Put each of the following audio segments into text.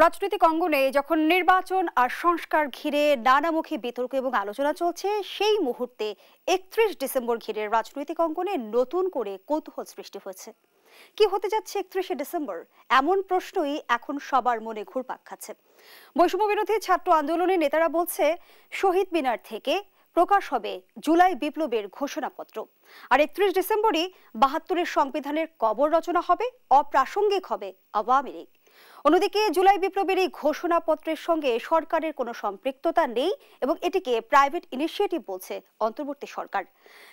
রাজনৈতিক অঙ্গনে যখন নির্বাচন আর সংস্কার ঘিরে নানামুখী বিতর্ক এবং আলোচনা চলছে, সেই মুহূর্তে ৩১ ডিসেম্বর ঘিরে রাজনৈতিক অঙ্গনে নতুন করে কৌতূহল সৃষ্টি হয়েছে। কি হতে যাচ্ছে ৩১শে ডিসেম্বর, এমন প্রশ্নই এখন সবার মনে ঘুরপাক খাচ্ছে। বৈষম্য বিরোধী ছাত্র আন্দোলনের নেতারা বলছে, শহীদ মিনার থেকে প্রকাশ হবে জুলাই বিপ্লবের ঘোষণাপত্র, আর ৩১ ডিসেম্বরই ৭২-এর সংবিধানের কবর রচনা হবে, অপ্রাসঙ্গিক হবে আওয়ামী লীগ। অন্যদিকে জুলাই বিপ্লবের এই ঘোষণাপত্রের সঙ্গে সরকারের কোনো সম্পৃক্ততা নেই এবং এটিকে প্রাইভেট ইনিশিয়েটিভ বলছে অন্তর্বর্তী সরকার।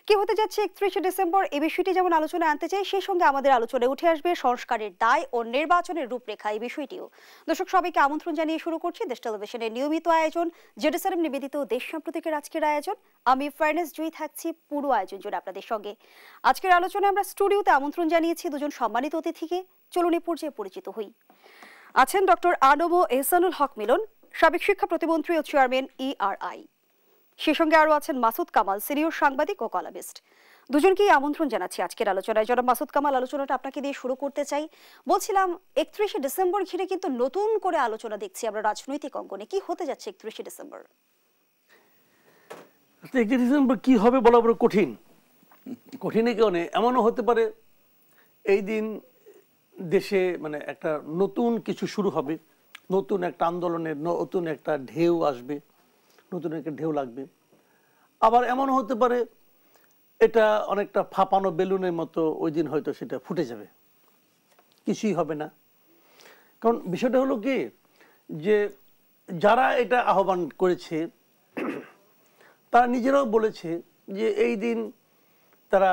কি হতে যাচ্ছে ৩১শে ডিসেম্বর, এই বিষয়টি যেমন আলোচনায় আনতে চাই, সেই সঙ্গে আমাদের আলোচনায় উঠে আসবে সংস্কারের দায় ও নির্বাচনের রূপরেখা, এই বিষয়টিও। দর্শক সবাইকে আমন্ত্রণ জানিয়ে শুরু করছি দেশ টেলিভিশনের নিয়মিত আয়োজন জেডএসআরএম নিবেদিত দেশ সাম্প্রতিকের আজকের আয়োজন। আমি ফারনেস জুই থাকছি পুরো আয়োজন জুড়ে আপনাদের সঙ্গে। আজকের আলোচনায় আমরা স্টুডিওতে আমন্ত্রণ জানিয়েছি দুজন সম্মানিত অতিথিকে। চলুন এই পর্যায়ে পরিচিত হই। আছেন ডক্টর আনম এহসানুল হক মিলন, সাবেক শিক্ষা প্রতিমন্ত্রী ও চেয়ারম্যান ERI। সেই সঙ্গে আরো আছেন মাসুদ কামাল, সিনিয়র সাংবাদিক ও কলামিস্ট। দুজনকেই আমন্ত্রণ জানাচ্ছি আজকের আলোচনায়। জনাব মাসুদ কামাল, আলোচনাটা আপনাকে দিয়ে শুরু করতে চাই। বলছিলাম ৩১শে ডিসেম্বর ঘিরে কিন্তু নতুন করে আলোচনা দেখছি আমরা রাজনৈতিক অঙ্গনে। কি হতে যাচ্ছে ৩১শে ডিসেম্বর? ৩১ ডিসেম্বর কি হবে বলা বড় কঠিন। কঠিনের কারণে এমনও হতে পারে এই দিন দেশে একটা নতুন কিছু শুরু হবে, নতুন একটা আন্দোলনের নতুন একটা ঢেউ আসবে, নতুন একটা ঢেউ লাগবে। আবার এমনও হতে পারে এটা অনেকটা ফাঁপানো বেলুনের মতো ওই দিন হয়তো সেটা ফুটে যাবে, কিছুই হবে না। কারণ বিষয়টা হলো কি, যে যারা এটা আহ্বান করেছে তারা নিজেরাও বলেছে যে এই দিন তারা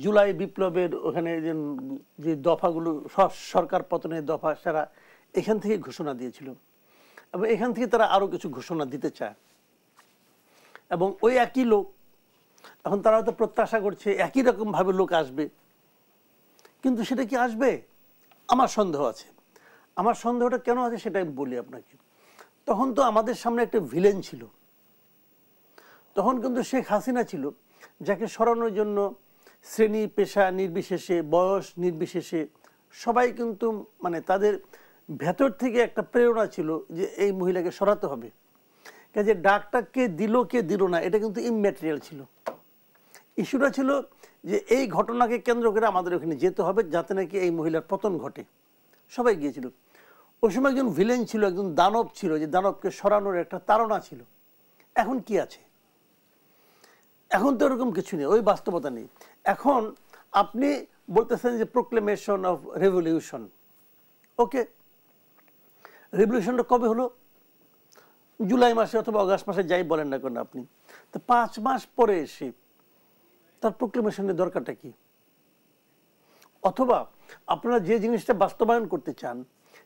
জুলাই বিপ্লবের ওখানে যে দফাগুলো সরকার পতনের দফা, তারা এখান থেকে ঘোষণা দিয়েছিল এবং এখান থেকে তারা আরো কিছু ঘোষণা দিতে চায়। এবং ওই একই লোক এখন তারা হয়তো প্রত্যাশা করছে একই রকম ভাবে লোক আসবে, কিন্তু সেটা কি আসবে আমার সন্দেহ আছে। আমার সন্দেহটা কেন আছে সেটা আমি বলি আপনাকে। তখন তো আমাদের সামনে একটা ভিলেন ছিল, তখন কিন্তু শেখ হাসিনা ছিল, যাকে সরানোর জন্য শ্রেণী পেশা নির্বিশেষে, বয়স নির্বিশেষে সবাই কিন্তু তাদের ভেতর থেকে একটা প্রেরণা ছিল যে এই মহিলাকে সরাতে হবে। কাজে ডাকটা কে দিল কে দিল না এটা কিন্তু ইমম্যাটেরিয়াল ছিল। ইস্যুটা ছিল যে এই ঘটনাকে কেন্দ্র করে আমাদের ওখানে যেতে হবে যাতে নাকি এই মহিলার পতন ঘটে। সবাই গিয়েছিল। ওই সময় একজন ভিলেন ছিল, একজন দানব ছিল, যে দানবকে সরানোর একটা তাড়না ছিল। এখন কি আছে? এখন তো এরকম কিছু নেই, ওই বাস্তবতা নেই। এখন আপনি বলতেছেন যে প্রোক্লেমেশন অফ রেভলিউশন। ওকে, রেভলিউশনটা কবে হলো? জুলাই মাসে অথবা অগাস্ট মাসে, যাই বলেন না কেন আপনি। তো 5 মাস পরে এসে তার প্রোক্লেমেশনের দরকারটা কি? অথবা আপনারা যে জিনিসটা বাস্তবায়ন করতে চান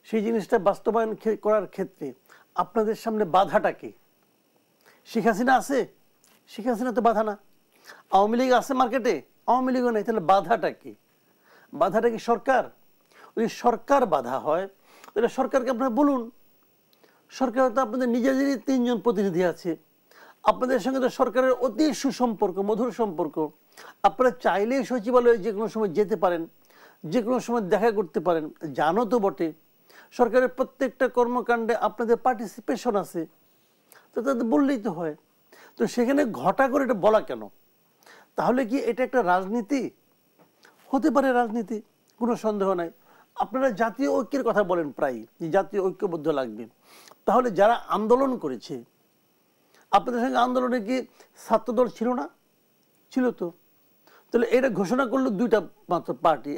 সেই জিনিসটা বাস্তবায়ন করার ক্ষেত্রে আপনাদের সামনে বাধাটা কি? শেখ হাসিনা আছে? শেখ হাসিনা তো বাধা না। আওয়ামী লীগ আছে মার্কেটে? আওয়ামী লীগও নেই। তাহলে বাধাটা কি? বাধাটা কি সরকার? যদি সরকার বাধা হয় তাহলে সরকারকে আপনারা বলুন। সরকার তো আপনাদের নিজেদেরই 3 জন প্রতিনিধি আছে, আপনাদের সঙ্গে তো সরকারের অতি সুসম্পর্ক, মধুর সম্পর্ক। আপনারা চাইলেই সচিবালয়ে যে কোনো সময় যেতে পারেন, যে কোনো সময় দেখা করতে পারেন। জানো তো বটে সরকারের প্রত্যেকটা কর্মকাণ্ডে আপনাদের পার্টিসিপেশন আছে, তো তাদের বললেই তো হয়। তো সেখানে ঘটা করে এটা বলা কেন? তাহলে কি এটা একটা রাজনীতি? হতে পারে রাজনীতি, কোনো সন্দেহ নাই। আপনারা জাতীয় ঐক্যের কথা বলেন প্রায়, যে জাতীয় ঐক্যবদ্ধ লাগবে। তাহলে যারা আন্দোলন করেছে, আপনাদের সঙ্গে আন্দোলনে কি ছাত্রদল ছিল না? ছিল তো। তাহলে এটা ঘোষণা করলো 2টা মাত্র পার্টি।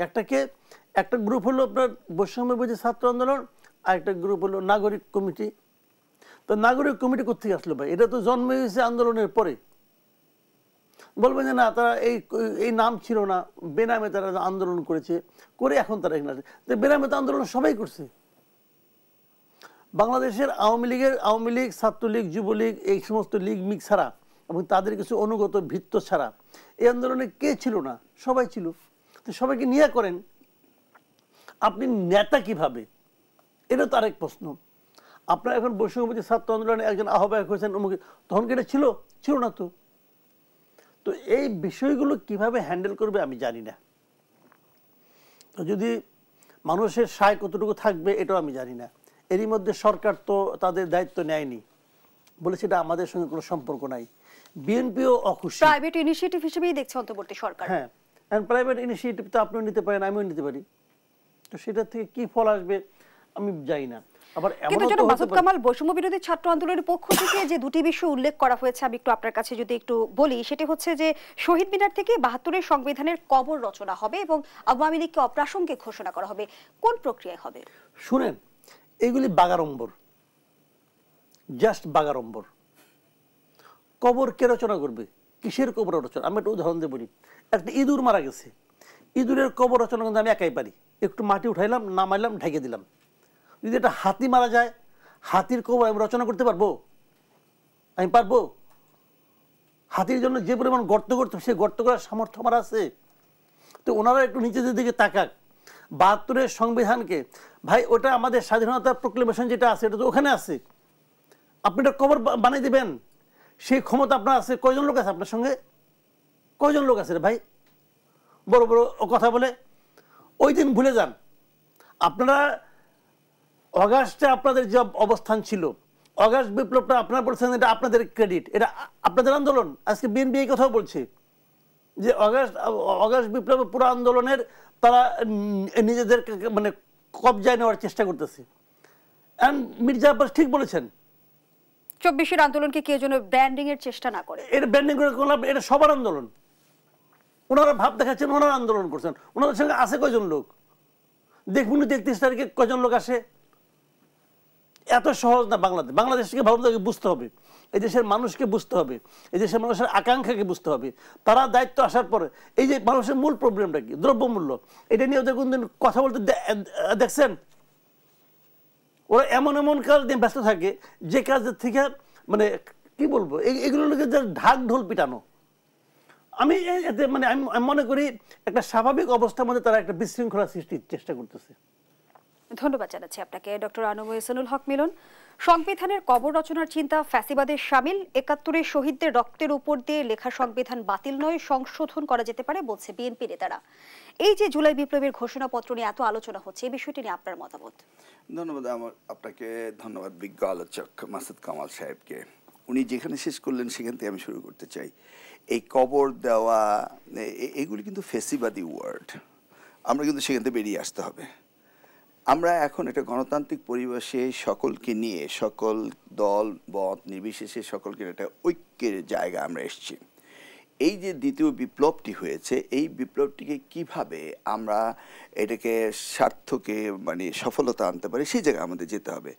একটা গ্রুপ হলো আপনার বৈষম্য বিরোধী ছাত্র আন্দোলন, আর একটা গ্রুপ হলো নাগরিক কমিটি। তো নাগরিক কমিটি কোথেকে আসলো ভাই? এটা তো জন্ম হয়েছে আন্দোলনের পরে। বলবেন যে না, তারা এই নাম ছিল না, বেনামে তারা আন্দোলন করেছে, করে এখন তারা এখানে আছে। তো বেনামে তো আন্দোলন সবাই করছে। বাংলাদেশের আওয়ামী লীগ, ছাত্রলীগ, যুবলীগ, এই সমস্ত লীগ মিগ ছাড়া এবং তাদের কিছু অনুগত ভিত্ত ছাড়া এই আন্দোলনে কে ছিল না? সবাই ছিল। তো সবাইকে নিয়ে করেন, আপনি নেতা কিভাবে? এটা তো আরেক প্রশ্ন। আপনারা এখন বৈষম্যবিরোধী ছাত্র আন্দোলনে একজন আহ্বায়ক হয়েছেন, তখন কি এটা ছিল? ছিল না তো। তো এই বিষয়গুলো কিভাবে হ্যান্ডেল করবে আমি জানি না। তো যদি মানুষের সায় কতটুকু থাকবে এটাও আমি জানি না। এরই মধ্যে সরকার তো তাদের দায়িত্ব নেয়নি, বলেছে এটা আমাদের সঙ্গে কোনো সম্পর্ক নাই। বিএনপিও অখুশি, প্রাইভেট ইনিশিয়েটিভ হিসেবেই দেখছে অন্তর্বর্তী সরকার। হ্যাঁ, এন্ড প্রাইভেট ইনিশিয়েটিভ তো আপনিও নিতে পারেন, আমিও নিতে পারি, তো সেটা থেকে কি ফল আসবে আমি জানি না। আবার কিন্তু জনাব মাসুদ কামাল, বৈষম্য বিরোধী ছাত্র আন্দোলনের পক্ষ থেকে যে দুটি বিষয় উল্লেখ করা হয়েছে আমি একটু আপনার কাছে যদি একটু বলি, সেটি হচ্ছে যে শহীদ মিনার থেকে ৭২-এর সংবিধানের কবর রচনা হবে এবং আওয়ামী লীগকে অপ্রাসঙ্গিক ঘোষণা করা হবে। কোন প্রক্রিয়ায় হবে? শুনেন, এগুলি বাগাড়ম্বর, জাস্ট বাগাড়ম্বর। কবর কে রচনা করবে? কিসের কবর রচনা? আমি একটা উদাহরণ দিয়ে বলি। একটা ইঁদুর মারা গেছে, ইঁদুরের কবর রচনা কিন্তু আমি একাই পারি। একটু মাটি উঠাইলাম, নামাইলাম, ঢেকে দিলাম। যদি একটা হাতি মারা যায়, হাতির কবর আমি রচনা করতে পারবো? আমি পারবো? হাতির জন্য যে পরিমাণ গর্ত করতে, সে গর্ত করার সামর্থ্য আমার আছে। তো ওনারা একটু নিচেদের দিকে তাকাক। ৭২-এর সংবিধানকে, ভাই ওটা আমাদের স্বাধীনতা প্রক্লেমেশন যেটা আছে এটা তো ওখানে আছে, আপনি এটা কবর বানিয়ে দেবেন, সেই ক্ষমতা আপনার আছে। কয়জন লোক আছে আপনার সঙ্গে? কয়জন লোক আছে রে ভাই বড় বড় কথা বলে? ওই দিন ভুলে যান। আপনারা অগাস্টে আপনাদের যে অবস্থান ছিল, অগাস্ট বিপ্লবটা আপনারা বলছেন এটা আপনাদের ক্রেডিট, এটা আপনাদের আন্দোলন। আজকে বিএনপি এই কথাও বলছে যে অগাস্ট বিপ্লবের পুরো আন্দোলনের তারা নিজেদের মানে কবজায় নেওয়ার চেষ্টা করতেছে। এন্ড মির্জা আব্বাস ঠিক বলেছেন, ২৪-এর আন্দোলনকে কেউ যেন ব্র্যান্ডিং এর চেষ্টা না করে। এটা ব্র্যান্ডিং করে করলাম, এটা সবার আন্দোলন। ওনারা ভাব দেখাচ্ছেন ওনারা আন্দোলন করছেন, ওনাদের সঙ্গে আছে কয়জন লোক? দেখুন ৩১ তারিখে কয়জন লোক আসে। এত সহজ না বাংলাদেশ। বাংলাদেশকে ভালো বুঝতে হবে, এই দেশের মানুষকে বুঝতে হবে, এই দেশের মানুষের আকাঙ্ক্ষাকে বুঝতে হবে। তারা দায়িত্ব আসার পরে এই যে মানুষের মূল প্রবলেমটা কি, দ্রব্যমূল্য, এটা নিয়ে ওদের কোনদিন কথা বলতে দেখছেন? ওরা এমন এমন কাজ নিয়ে ব্যস্ত থাকে যে কাজের থেকে মানে কি বলবো, এগুলো ঢাক ঢোল পিটানো। আমি মানে আমি মনে করি একটা স্বাভাবিক অবস্থার মধ্যে তারা একটা বিশৃঙ্খলা সৃষ্টির চেষ্টা করতেছে। ধন্যবাদ জানাচ্ছি আপনাকে ডক্টর আনম এহসানুল হক মিলন। সংবিধানের কবর রচনার চিন্তা ফ্যাসিবাদের শামিল। ৭১-এর শহীদদের রক্তের উপর দিয়ে লেখা সংবিধান বাতিল নয়, সংশোধন করা যেতে পারে বলছে বিএনপি নেতারা। এই যে জুলাই বিপ্লবের ঘোষণাপত্র নিয়ে এত আলোচনা হচ্ছে, এই বিষয়টি নিয়ে আপনার মতামত? ধন্যবাদ। আপনাকে ধন্যবাদ বিজ্ঞ আলোচক মাসুদ কামাল সাহেবকে। উনি যেখানে শেষ করলেন সেখান থেকে আমি শুরু করতে চাই। এই কবর দেওয়া এগুলি কিন্তু ফ্যাসিবাদী ওয়ার্ড, আমরা কিন্তু সেখান থেকে বেরিয়ে আসতে হবে। আমরা এখন একটা গণতান্ত্রিক পরিবেশে সকলকে নিয়ে, সকল দল মত নির্বিশেষে সকলকে একটা ঐক্যের জায়গা আমরা এসেছি। এই যে দ্বিতীয় বিপ্লবটি হয়েছে, এই বিপ্লবটিকে কিভাবে আমরা এটাকে স্বার্থকে মানে সফলতা আনতে পারি সেই জায়গায় আমাদের যেতে হবে।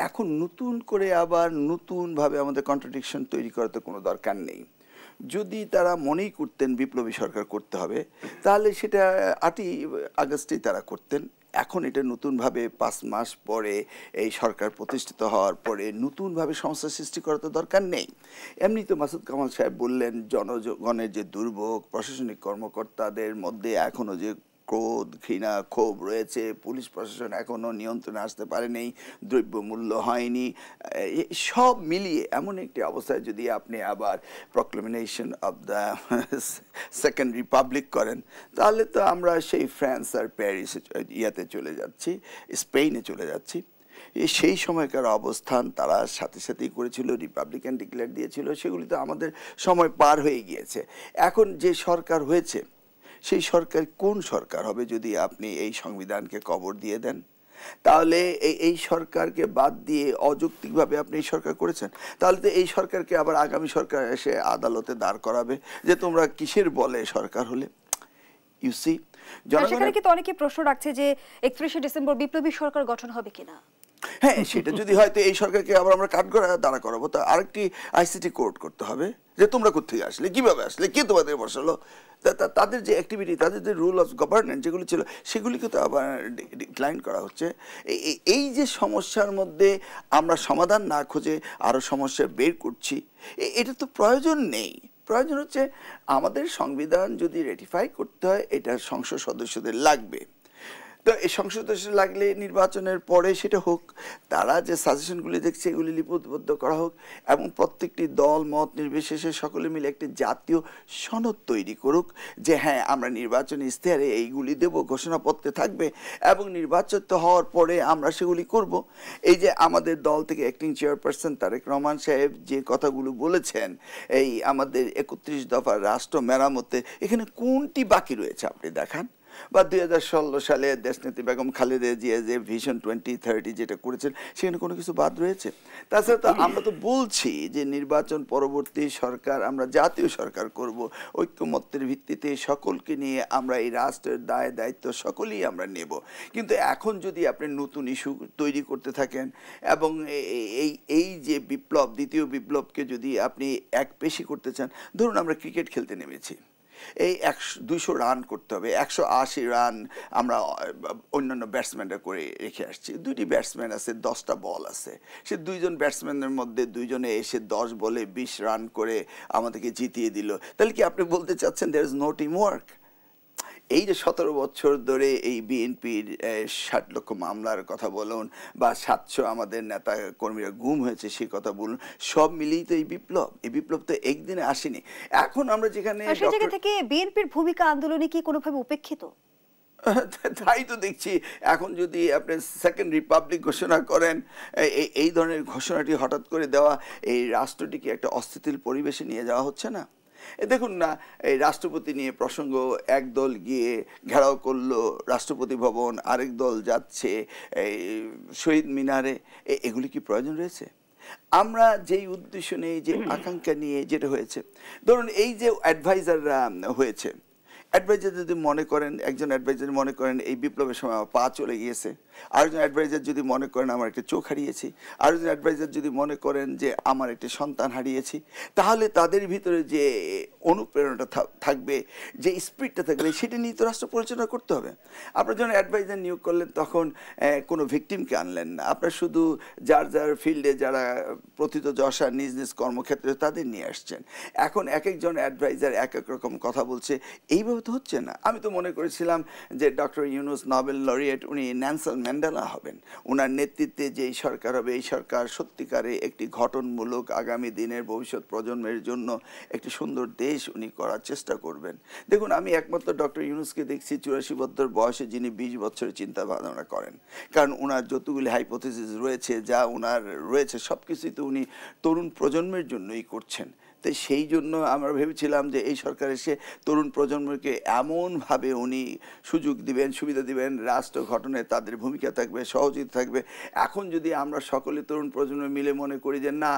এখন নতুন করে আবার নতুনভাবে আমাদের কন্ট্রাডিকশন তৈরি করার তো কোনো দরকার নেই। যদি তারা মনেই করতেন বিপ্লবী সরকার করতে হবে, তাহলে সেটা ৮ই আগস্টেই তারা করতেন। এখন এটা নতুনভাবে ৫ মাস পরে এই সরকার প্রতিষ্ঠিত হওয়ার পরে নতুনভাবে সমস্যা সৃষ্টি করার তো দরকার নেই। এমনি তো মাসুদ কামাল সাহেব বললেন জনগণের যে দুর্ভোগ, প্রশাসনিক কর্মকর্তাদের মধ্যে এখনও যে ক্রোধ, ঘৃণা, ক্ষোভ রয়েছে, পুলিশ প্রশাসন এখনও নিয়ন্ত্রণে আসতে পারেনি, দ্রব্যমূল্য হয়নি, সব মিলিয়ে এমন একটি অবস্থায় যদি আপনি আবার proclamation of the second Republic করেন, তাহলে তো আমরা সেই ফ্রান্স আর প্যারিস ইয়াতে চলে যাচ্ছি, স্পেনে চলে যাচ্ছি। সেই সময়কার অবস্থান তারা সাথে সাথেই করেছিল, রিপাবলিকান ডিক্লেয়ার দিয়েছিল, সেগুলি তো আমাদের সময় পার হয়ে গিয়েছে। এখন যে সরকার হয়েছে সেই সরকার কোন সরকার হবে যদি আপনি এই সংবিধানকে কবর দিয়ে দেন? তাহলে এই সরকারকে বাদ দিয়ে অযৌক্তিকভাবে আপনি এই সরকার করেছেন, তাহলে তো এই সরকারকে আবার আগামী সরকার এসে আদালতে দাঁড় করাবে যে তোমরা কিসের বলে সরকার হলে। ইউসি সেখানে কিন্তু অনেকে প্রশ্ন রাখছে যে ৩১শে ডিসেম্বর বিপ্লবী সরকার গঠন হবে কিনা। হ্যাঁ, সেটা যদি হয় তো এই সরকারকে আবার আমরা কাঠগড়া দাঁড়া করাবো। তো আরেকটি আইসিটি কোর্ট করতে হবে যে তোমরা কোথেকে আসলে, কিভাবে আসলে, কে তোমাদের বসালো, তাদের যে অ্যাক্টিভিটি, তাদের যে রুল অফ গভর্নেন্স যেগুলো ছিল সেগুলিকে তো আবার ডিক্লাইন করা হচ্ছে। এই যে সমস্যার মধ্যে আমরা সমাধান না খুঁজে আরও সমস্যা বের করছি, এটা তো প্রয়োজন নেই। প্রয়োজন হচ্ছে আমাদের সংবিধান যদি রেটিফাই করতে হয় এটা সংসদ সদস্যদের লাগবে। তো এই সংসদ লাগলে নির্বাচনের পরে সেটা হোক, তারা যে সাজেশনগুলি দেখছে এগুলি লিপিবদ্ধ করা হোক, এবং প্রত্যেকটি দল মত নির্বিশেষে সকলে মিলে একটি জাতীয় সনদ তৈরি করুক যে হ্যাঁ আমরা নির্বাচনী ইশতেহারে এইগুলি দেব, ঘোষণাপত্রে থাকবে, এবং নির্বাচন হওয়ার পরে আমরা সেগুলি করব। এই যে আমাদের দল থেকে অ্যাক্টিং চেয়ারপারসন তারেক রহমান সাহেব যে কথাগুলো বলেছেন, এই আমাদের 31 দফার রাষ্ট্র মেরামতে, এখানে কোনটি বাকি রয়েছে আপনি দেখান। বা 2016 সালে দেশনেত্রী বেগম খালেদা জিয়া যে ভিশন 2030 যেটা করেছেন সেখানে কোনো কিছু বাদ রয়েছে? তাছাড়া তো আমরা তো বলছি যে নির্বাচন পরবর্তী সরকার আমরা জাতীয় সরকার করব, ঐক্যমত্যের ভিত্তিতে সকলকে নিয়ে আমরা এই রাষ্ট্রের দায় দায়িত্ব সকলেই আমরা নেব। কিন্তু এখন যদি আপনি নতুন ইস্যু তৈরি করতে থাকেন এবং এই যে বিপ্লব, দ্বিতীয় বিপ্লবকে যদি আপনি এক পেশি করতে চান, ধরুন আমরা ক্রিকেট খেলতে নেমেছি, এই 200 রান করতে হবে, 180 রান আমরা অন্যান্য ব্যাটসম্যানরা করে রেখে আসছি। 2টি ব্যাটসম্যান আছে, 10টা বল আছে, সে 2জন ব্যাটসম্যানের মধ্যে 2জনে এসে 10 বলে 20 রান করে আমাদেরকে জিতিয়ে দিল। তাহলে কি আপনি বলতে চাচ্ছেন there is no team work? এই যে 17 বছর ধরে এই বিএনপির 60 লক্ষ মামলার কথা বলুন, বা 700 আমাদের নেতা কর্মীরা গুম হয়েছে সেই কথা বলুন, সব মিলিয়ে তো এই বিপ্লব তো একদিনে আসেনি। এখন আমরা যেখানে সেই জায়গা থেকে বিএনপির ভূমিকা আন্দোলনে কি কোনোভাবে উপেক্ষিত? তাই তো দেখছি। এখন যদি আপনি সেকেন্ড রিপাবলিক ঘোষণা করেন, এই ধরনের ঘোষণাটি হঠাৎ করে দেওয়া এই রাষ্ট্রটিকে একটা অস্থিতিশীল পরিবেশে নিয়ে যাওয়া হচ্ছে না? দেখুন না, এই রাষ্ট্রপতি নিয়ে প্রসঙ্গ, এক দল গিয়ে ঘেরাও করলো রাষ্ট্রপতি ভবন, আরেক দল যাচ্ছে এই শহীদ মিনারে, এগুলি কি প্রয়োজন রয়েছে? আমরা যেই উদ্দেশ্য নিয়ে, যে আকাঙ্ক্ষা নিয়ে যেটা হয়েছে, ধরুন এই যে অ্যাডভাইজাররা হয়েছে, অ্যাডভাইজার যদি মনে করেন, একজন অ্যাডভাইজার মনে করেন এই বিপ্লবের সময় আমার পা চলে গিয়েছে, আরেকজন অ্যাডভাইজার যদি মনে করেন আমার একটা চোখ হারিয়েছি, আরেকজন অ্যাডভাইজার যদি মনে করেন যে আমার একটি সন্তান হারিয়েছি, তাহলে তাদের ভিতরে যে অনুপ্রেরণাটা থাকবে, যে স্পিরিটটা থাকবে, সেটা নিয়ে তো রাষ্ট্র পরিচালনা করতে হবে। আপনার যখন অ্যাডভাইজার নিয়োগ করলেন তখন কোনো ভিকটিমকে আনলেন না, আপনার শুধু যার যার ফিল্ডে যারা প্রথিতযশা নিজ নিজ কর্মক্ষেত্রে তাদের নিয়ে আসছেন। এখন এক একজন অ্যাডভাইজার এক এক রকম কথা বলছে, এইভাবে তো হচ্ছে না। আমি তো মনে করেছিলাম যে ডক্টর ইউনুস নোবেল লরিয়েট, উনি নেলসন ম্যান্ডেলা হবেন, ওনার নেতৃত্বে যে সরকার হবে, এই সরকার সত্যিকারে একটি গঠনমূলক আগামী দিনের ভবিষ্যৎ প্রজন্মের জন্য একটি সুন্দর দেশ উনি করার চেষ্টা করবেন। দেখুন, আমি একমাত্র ডক্টর ইউনুসকে দেখছি 84 বছর বয়সে, যিনি 20 বছরের চিন্তা ভাবনা করেন, কারণ ওনার যতগুলি হাইপোথিসিস রয়েছে, যা ওনার রয়েছে সব কিছুই তো উনি তরুণ প্রজন্মের জন্যই করছেন। তো সেই জন্য আমরা ভেবেছিলাম যে এই সরকার এসে তরুণ প্রজন্মকে এমনভাবে উনি সুযোগ দিবেন, সুবিধা দিবেন, রাষ্ট্র গঠনে তাদের ভূমিকা থাকবে, সহযোগিতা থাকবে। এখন যদি আমরা সকলে তরুণ প্রজন্ম মিলে মনে করি যে না,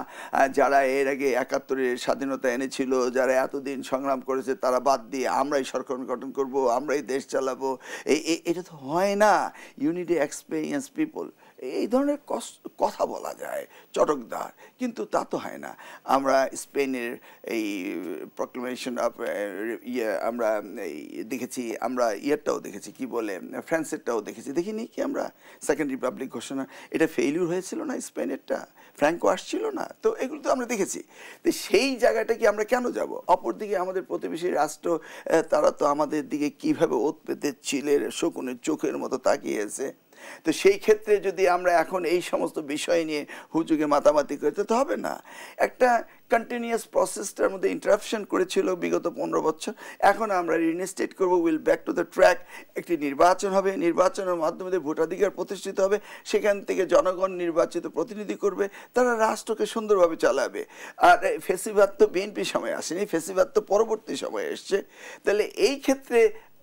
যারা এর আগে 71-এর স্বাধীনতা এনেছিল, যারা এতদিন সংগ্রাম করেছে, তারা বাদ দিয়ে আমরাই সরকার গঠন করব, আমরাই দেশ চালাবো, এটা তো হয় না। You need experience people. এই ধরনের কথা বলা যায় চটকদার, কিন্তু তা তো হয় না। আমরা স্পেনের এই প্রক্লেমেশন অফ আমরা দেখেছি, আমরা ইয়েরটাও দেখেছি, কি বলে ফ্রান্সেরটাও দেখেছি, দেখিনি কি আমরা সেকেন্ড রিপাবলিক ঘোষণা, এটা ফেইলিউর হয়েছিল না স্পেনেরটা? ফ্র্যাঙ্কো আসছিল না? তো এগুলো তো আমরা দেখেছি। তো সেই জায়গাটা কি আমরা কেন যাব? অপরদিকে আমাদের প্রতিবেশী রাষ্ট্র, তারা তো আমাদের দিকে কিভাবে ওত পেতে চিলের শকুনের চোখের মতো তাকিয়েছে। তো সেই ক্ষেত্রে যদি আমরা এখন এই সমস্ত বিষয় নিয়ে হুজুগে মাতামাতি করতে তো হবে না। একটা কন্টিনিউয়াস প্রসেসটার মধ্যে ইন্টারাপশন করেছিল বিগত 15 বছর, এখন আমরা রিইনস্টেট করবো, will back to the track. একটি নির্বাচন হবে, নির্বাচনের মাধ্যমে ভোটাধিকার প্রতিষ্ঠিত হবে, সেখান থেকে জনগণ নির্বাচিত প্রতিনিধি করবে, তারা রাষ্ট্রকে সুন্দরভাবে চালাবে। আর ফেসিবাদ তো বিএনপি সময় আসেনি, ফেসিবাদ তো পরবর্তী সময়ে এসছে। তাহলে এই ক্ষেত্রে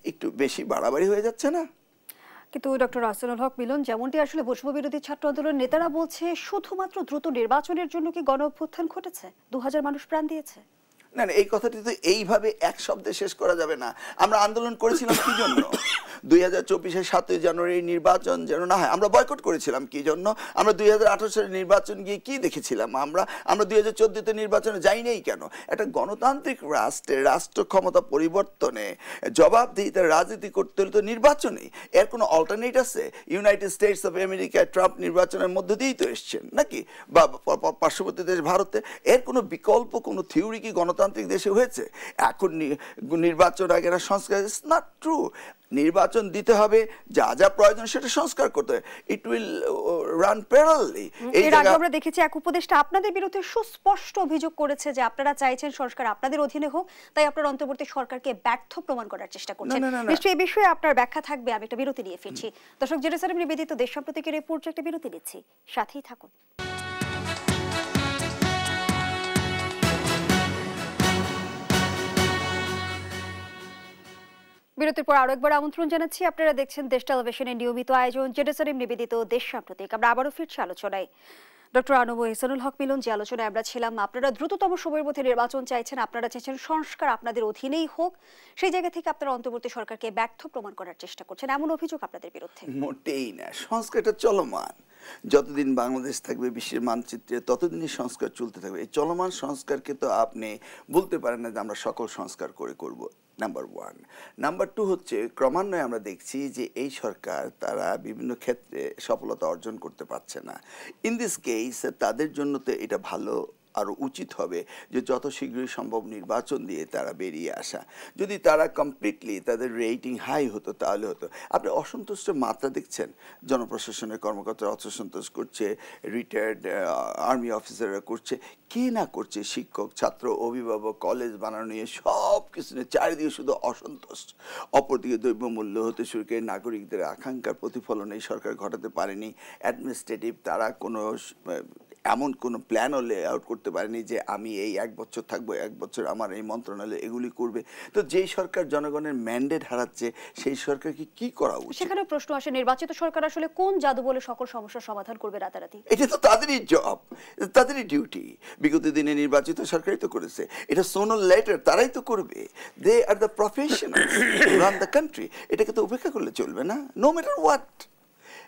একটু বেশি বাড়াবাড়ি হয়ে যাচ্ছে না? কিন্তু ডক্টর আহসানুল হক মিলন, যেমনটি আসলে বৈষম্য বিরোধী ছাত্র আন্দোলন নেতারা বলছে, শুধুমাত্র দ্রুত নির্বাচনের জন্য কি গণ অভ্যুত্থান ঘটেছে? 2000 মানুষ প্রাণ দিয়েছে। না না, এই কথাটি তো এইভাবে এক শব্দে শেষ করা যাবে না। আমরা আন্দোলন করেছিলাম কি জন্য? 2024-এর 7ই জানুয়ারি নির্বাচন যেন না হয়, আমরা বয়কট করেছিলাম কি জন্য? আমরা 2018 সালের নির্বাচন গিয়ে কি দেখেছিলাম? আমরা 2014-তে নির্বাচনে যাই নাই কেন? একটা গণতান্ত্রিক রাষ্ট্রে রাষ্ট্র ক্ষমতা পরিবর্তনে জবাবদিহিতার রাজনীতি করতে হলে তো নির্বাচনেই, এর কোনো অল্টারনেট আছে? ইউনাইটেড স্টেটস অফ আমেরিকায় ট্রাম্প নির্বাচনের মধ্য দিয়েই তো এসছেন নাকি, বা পার্শ্ববর্তী দেশ ভারতে, এর কোনো বিকল্প কোনো থিওরি কি গণতান্ত্রিক গণতান্ত্রিক দেশে হয়েছে। এখন নির্বাচন আগে না সংস্কার, ইটস নট ট্রু। নির্বাচন দিতে হবে, যা যা প্রয়োজন সেটা সংস্কার করতে হবে, ইট উইল রান প্যারালালি। এর আগে আমরা দেখেছি এক উপদেষ্টা আপনাদের বিরুদ্ধে সুস্পষ্ট অভিযোগ করেছে যে আপনারা চাইছেন সংস্কার আপনাদের অধীনে হোক, তাই আপনারা অন্তর্বর্তী সরকারকে ব্যর্থ প্রমাণ করার চেষ্টা করছেন। নিশ্চয়ই এই বিষয়ে আপনার ব্যাখ্যা থাকবে। আমি একটা বিরতি নিয়ে ফিরছি। দর্শক, জেরুজালেম নিবেদিত দেশ সাম্প্রতিকের এই পর্যায়ে একটা বিরতি নিচ্ছি, সাথেই থাকুন। বিরতির পর আরো একবার আমন্ত্রণ জানাচ্ছি, আপনারা দেখছেন দেশ টেলিভিশনের নিয়মিত আয়োজন জেরুজালেম নিবেদিত দেশ সাম্প্রতিক। আমরা আবারও ফিরছি আলোচনায়। ডক্টর আনব এহসানুল হক মিলন, যে আলোচনায় আমরা ছিলাম, আপনারা দ্রুততম সময়ের মধ্যে নির্বাচন চাইছেন, আপনারা চাইছেন সংস্কার আপনাদের অধীনেই হোক, সেই জায়গা থেকে আপনারা অন্তর্বর্তী সরকারকে ব্যর্থ প্রমাণ করার চেষ্টা করছেন, এমন অভিযোগ আপনাদের বিরুদ্ধে। মোটেই না, সংস্কারটা চলমান। যতদিন বাংলাদেশ থাকবে বিশ্বের মানচিত্রে, ততদিনই সংস্কার চলতে থাকবে। এই চলমান সংস্কারকে তো আপনি বলতে পারেন না যে আমরা সকল সংস্কার করব। Number one. নাম্বার টু হচ্ছে, ক্রমান্বয়ে আমরা দেখছি যে এই সরকার তারা বিভিন্ন ক্ষেত্রে সফলতা অর্জন করতে পারছে না। ইন দিস কেস তাদের জন্য তো এটা ভালো, আরও উচিত হবে যে যত শীঘ্রই সম্ভব নির্বাচন দিয়ে তারা বেরিয়ে আসা। যদি তারা কমপ্লিটলি তাদের রেটিং হাই হতো তাহলে হতো। আপনি অসন্তুষ্টের মাত্রা দেখছেন, জনপ্রশাসনের কর্মকর্তারা অসন্তোষ করছে, রিটায়ার্ড আর্মি অফিসাররা করছে, কে না করছে, শিক্ষক, ছাত্র, অভিভাবক, কলেজ বানানো নিয়ে সব কিছু নিয়ে চারিদিকে শুধু অসন্তোষ। অপরদিকে দ্রব্যমূল্য হতে শুরু করে নাগরিকদের আকাঙ্ক্ষার প্রতিফলন এই সরকার ঘটাতে পারেনি। অ্যাডমিনিস্ট্রেটিভ তারা কোনো এমন কোনো প্ল্যানও লে আউট করতে পারেনি যে আমি এই 1 বছর থাকবো, 1 বছর আমার এই মন্ত্রণালয় এগুলি করবে। তো যেই সরকার জনগণের ম্যান্ডেট হারাচ্ছে, সেই সরকারকে কি করা উচিত? সেখানে প্রশ্ন আসে, নির্বাচিত সরকার আসলে কোন জাদু বলে সকল সমস্যার সমাধান করবে রাতারাতি? এটা তো তাদেরই জব, তাদেরই ডিউটি। বিগত দিনে নির্বাচিত সরকারই তো করেছে, এটা সোনাল লেটার, তারাই তো করবে। They are the professionals run the country. এটাকে তো উপেক্ষা করলে চলবে না, নো ম্যাটার হোয়াট।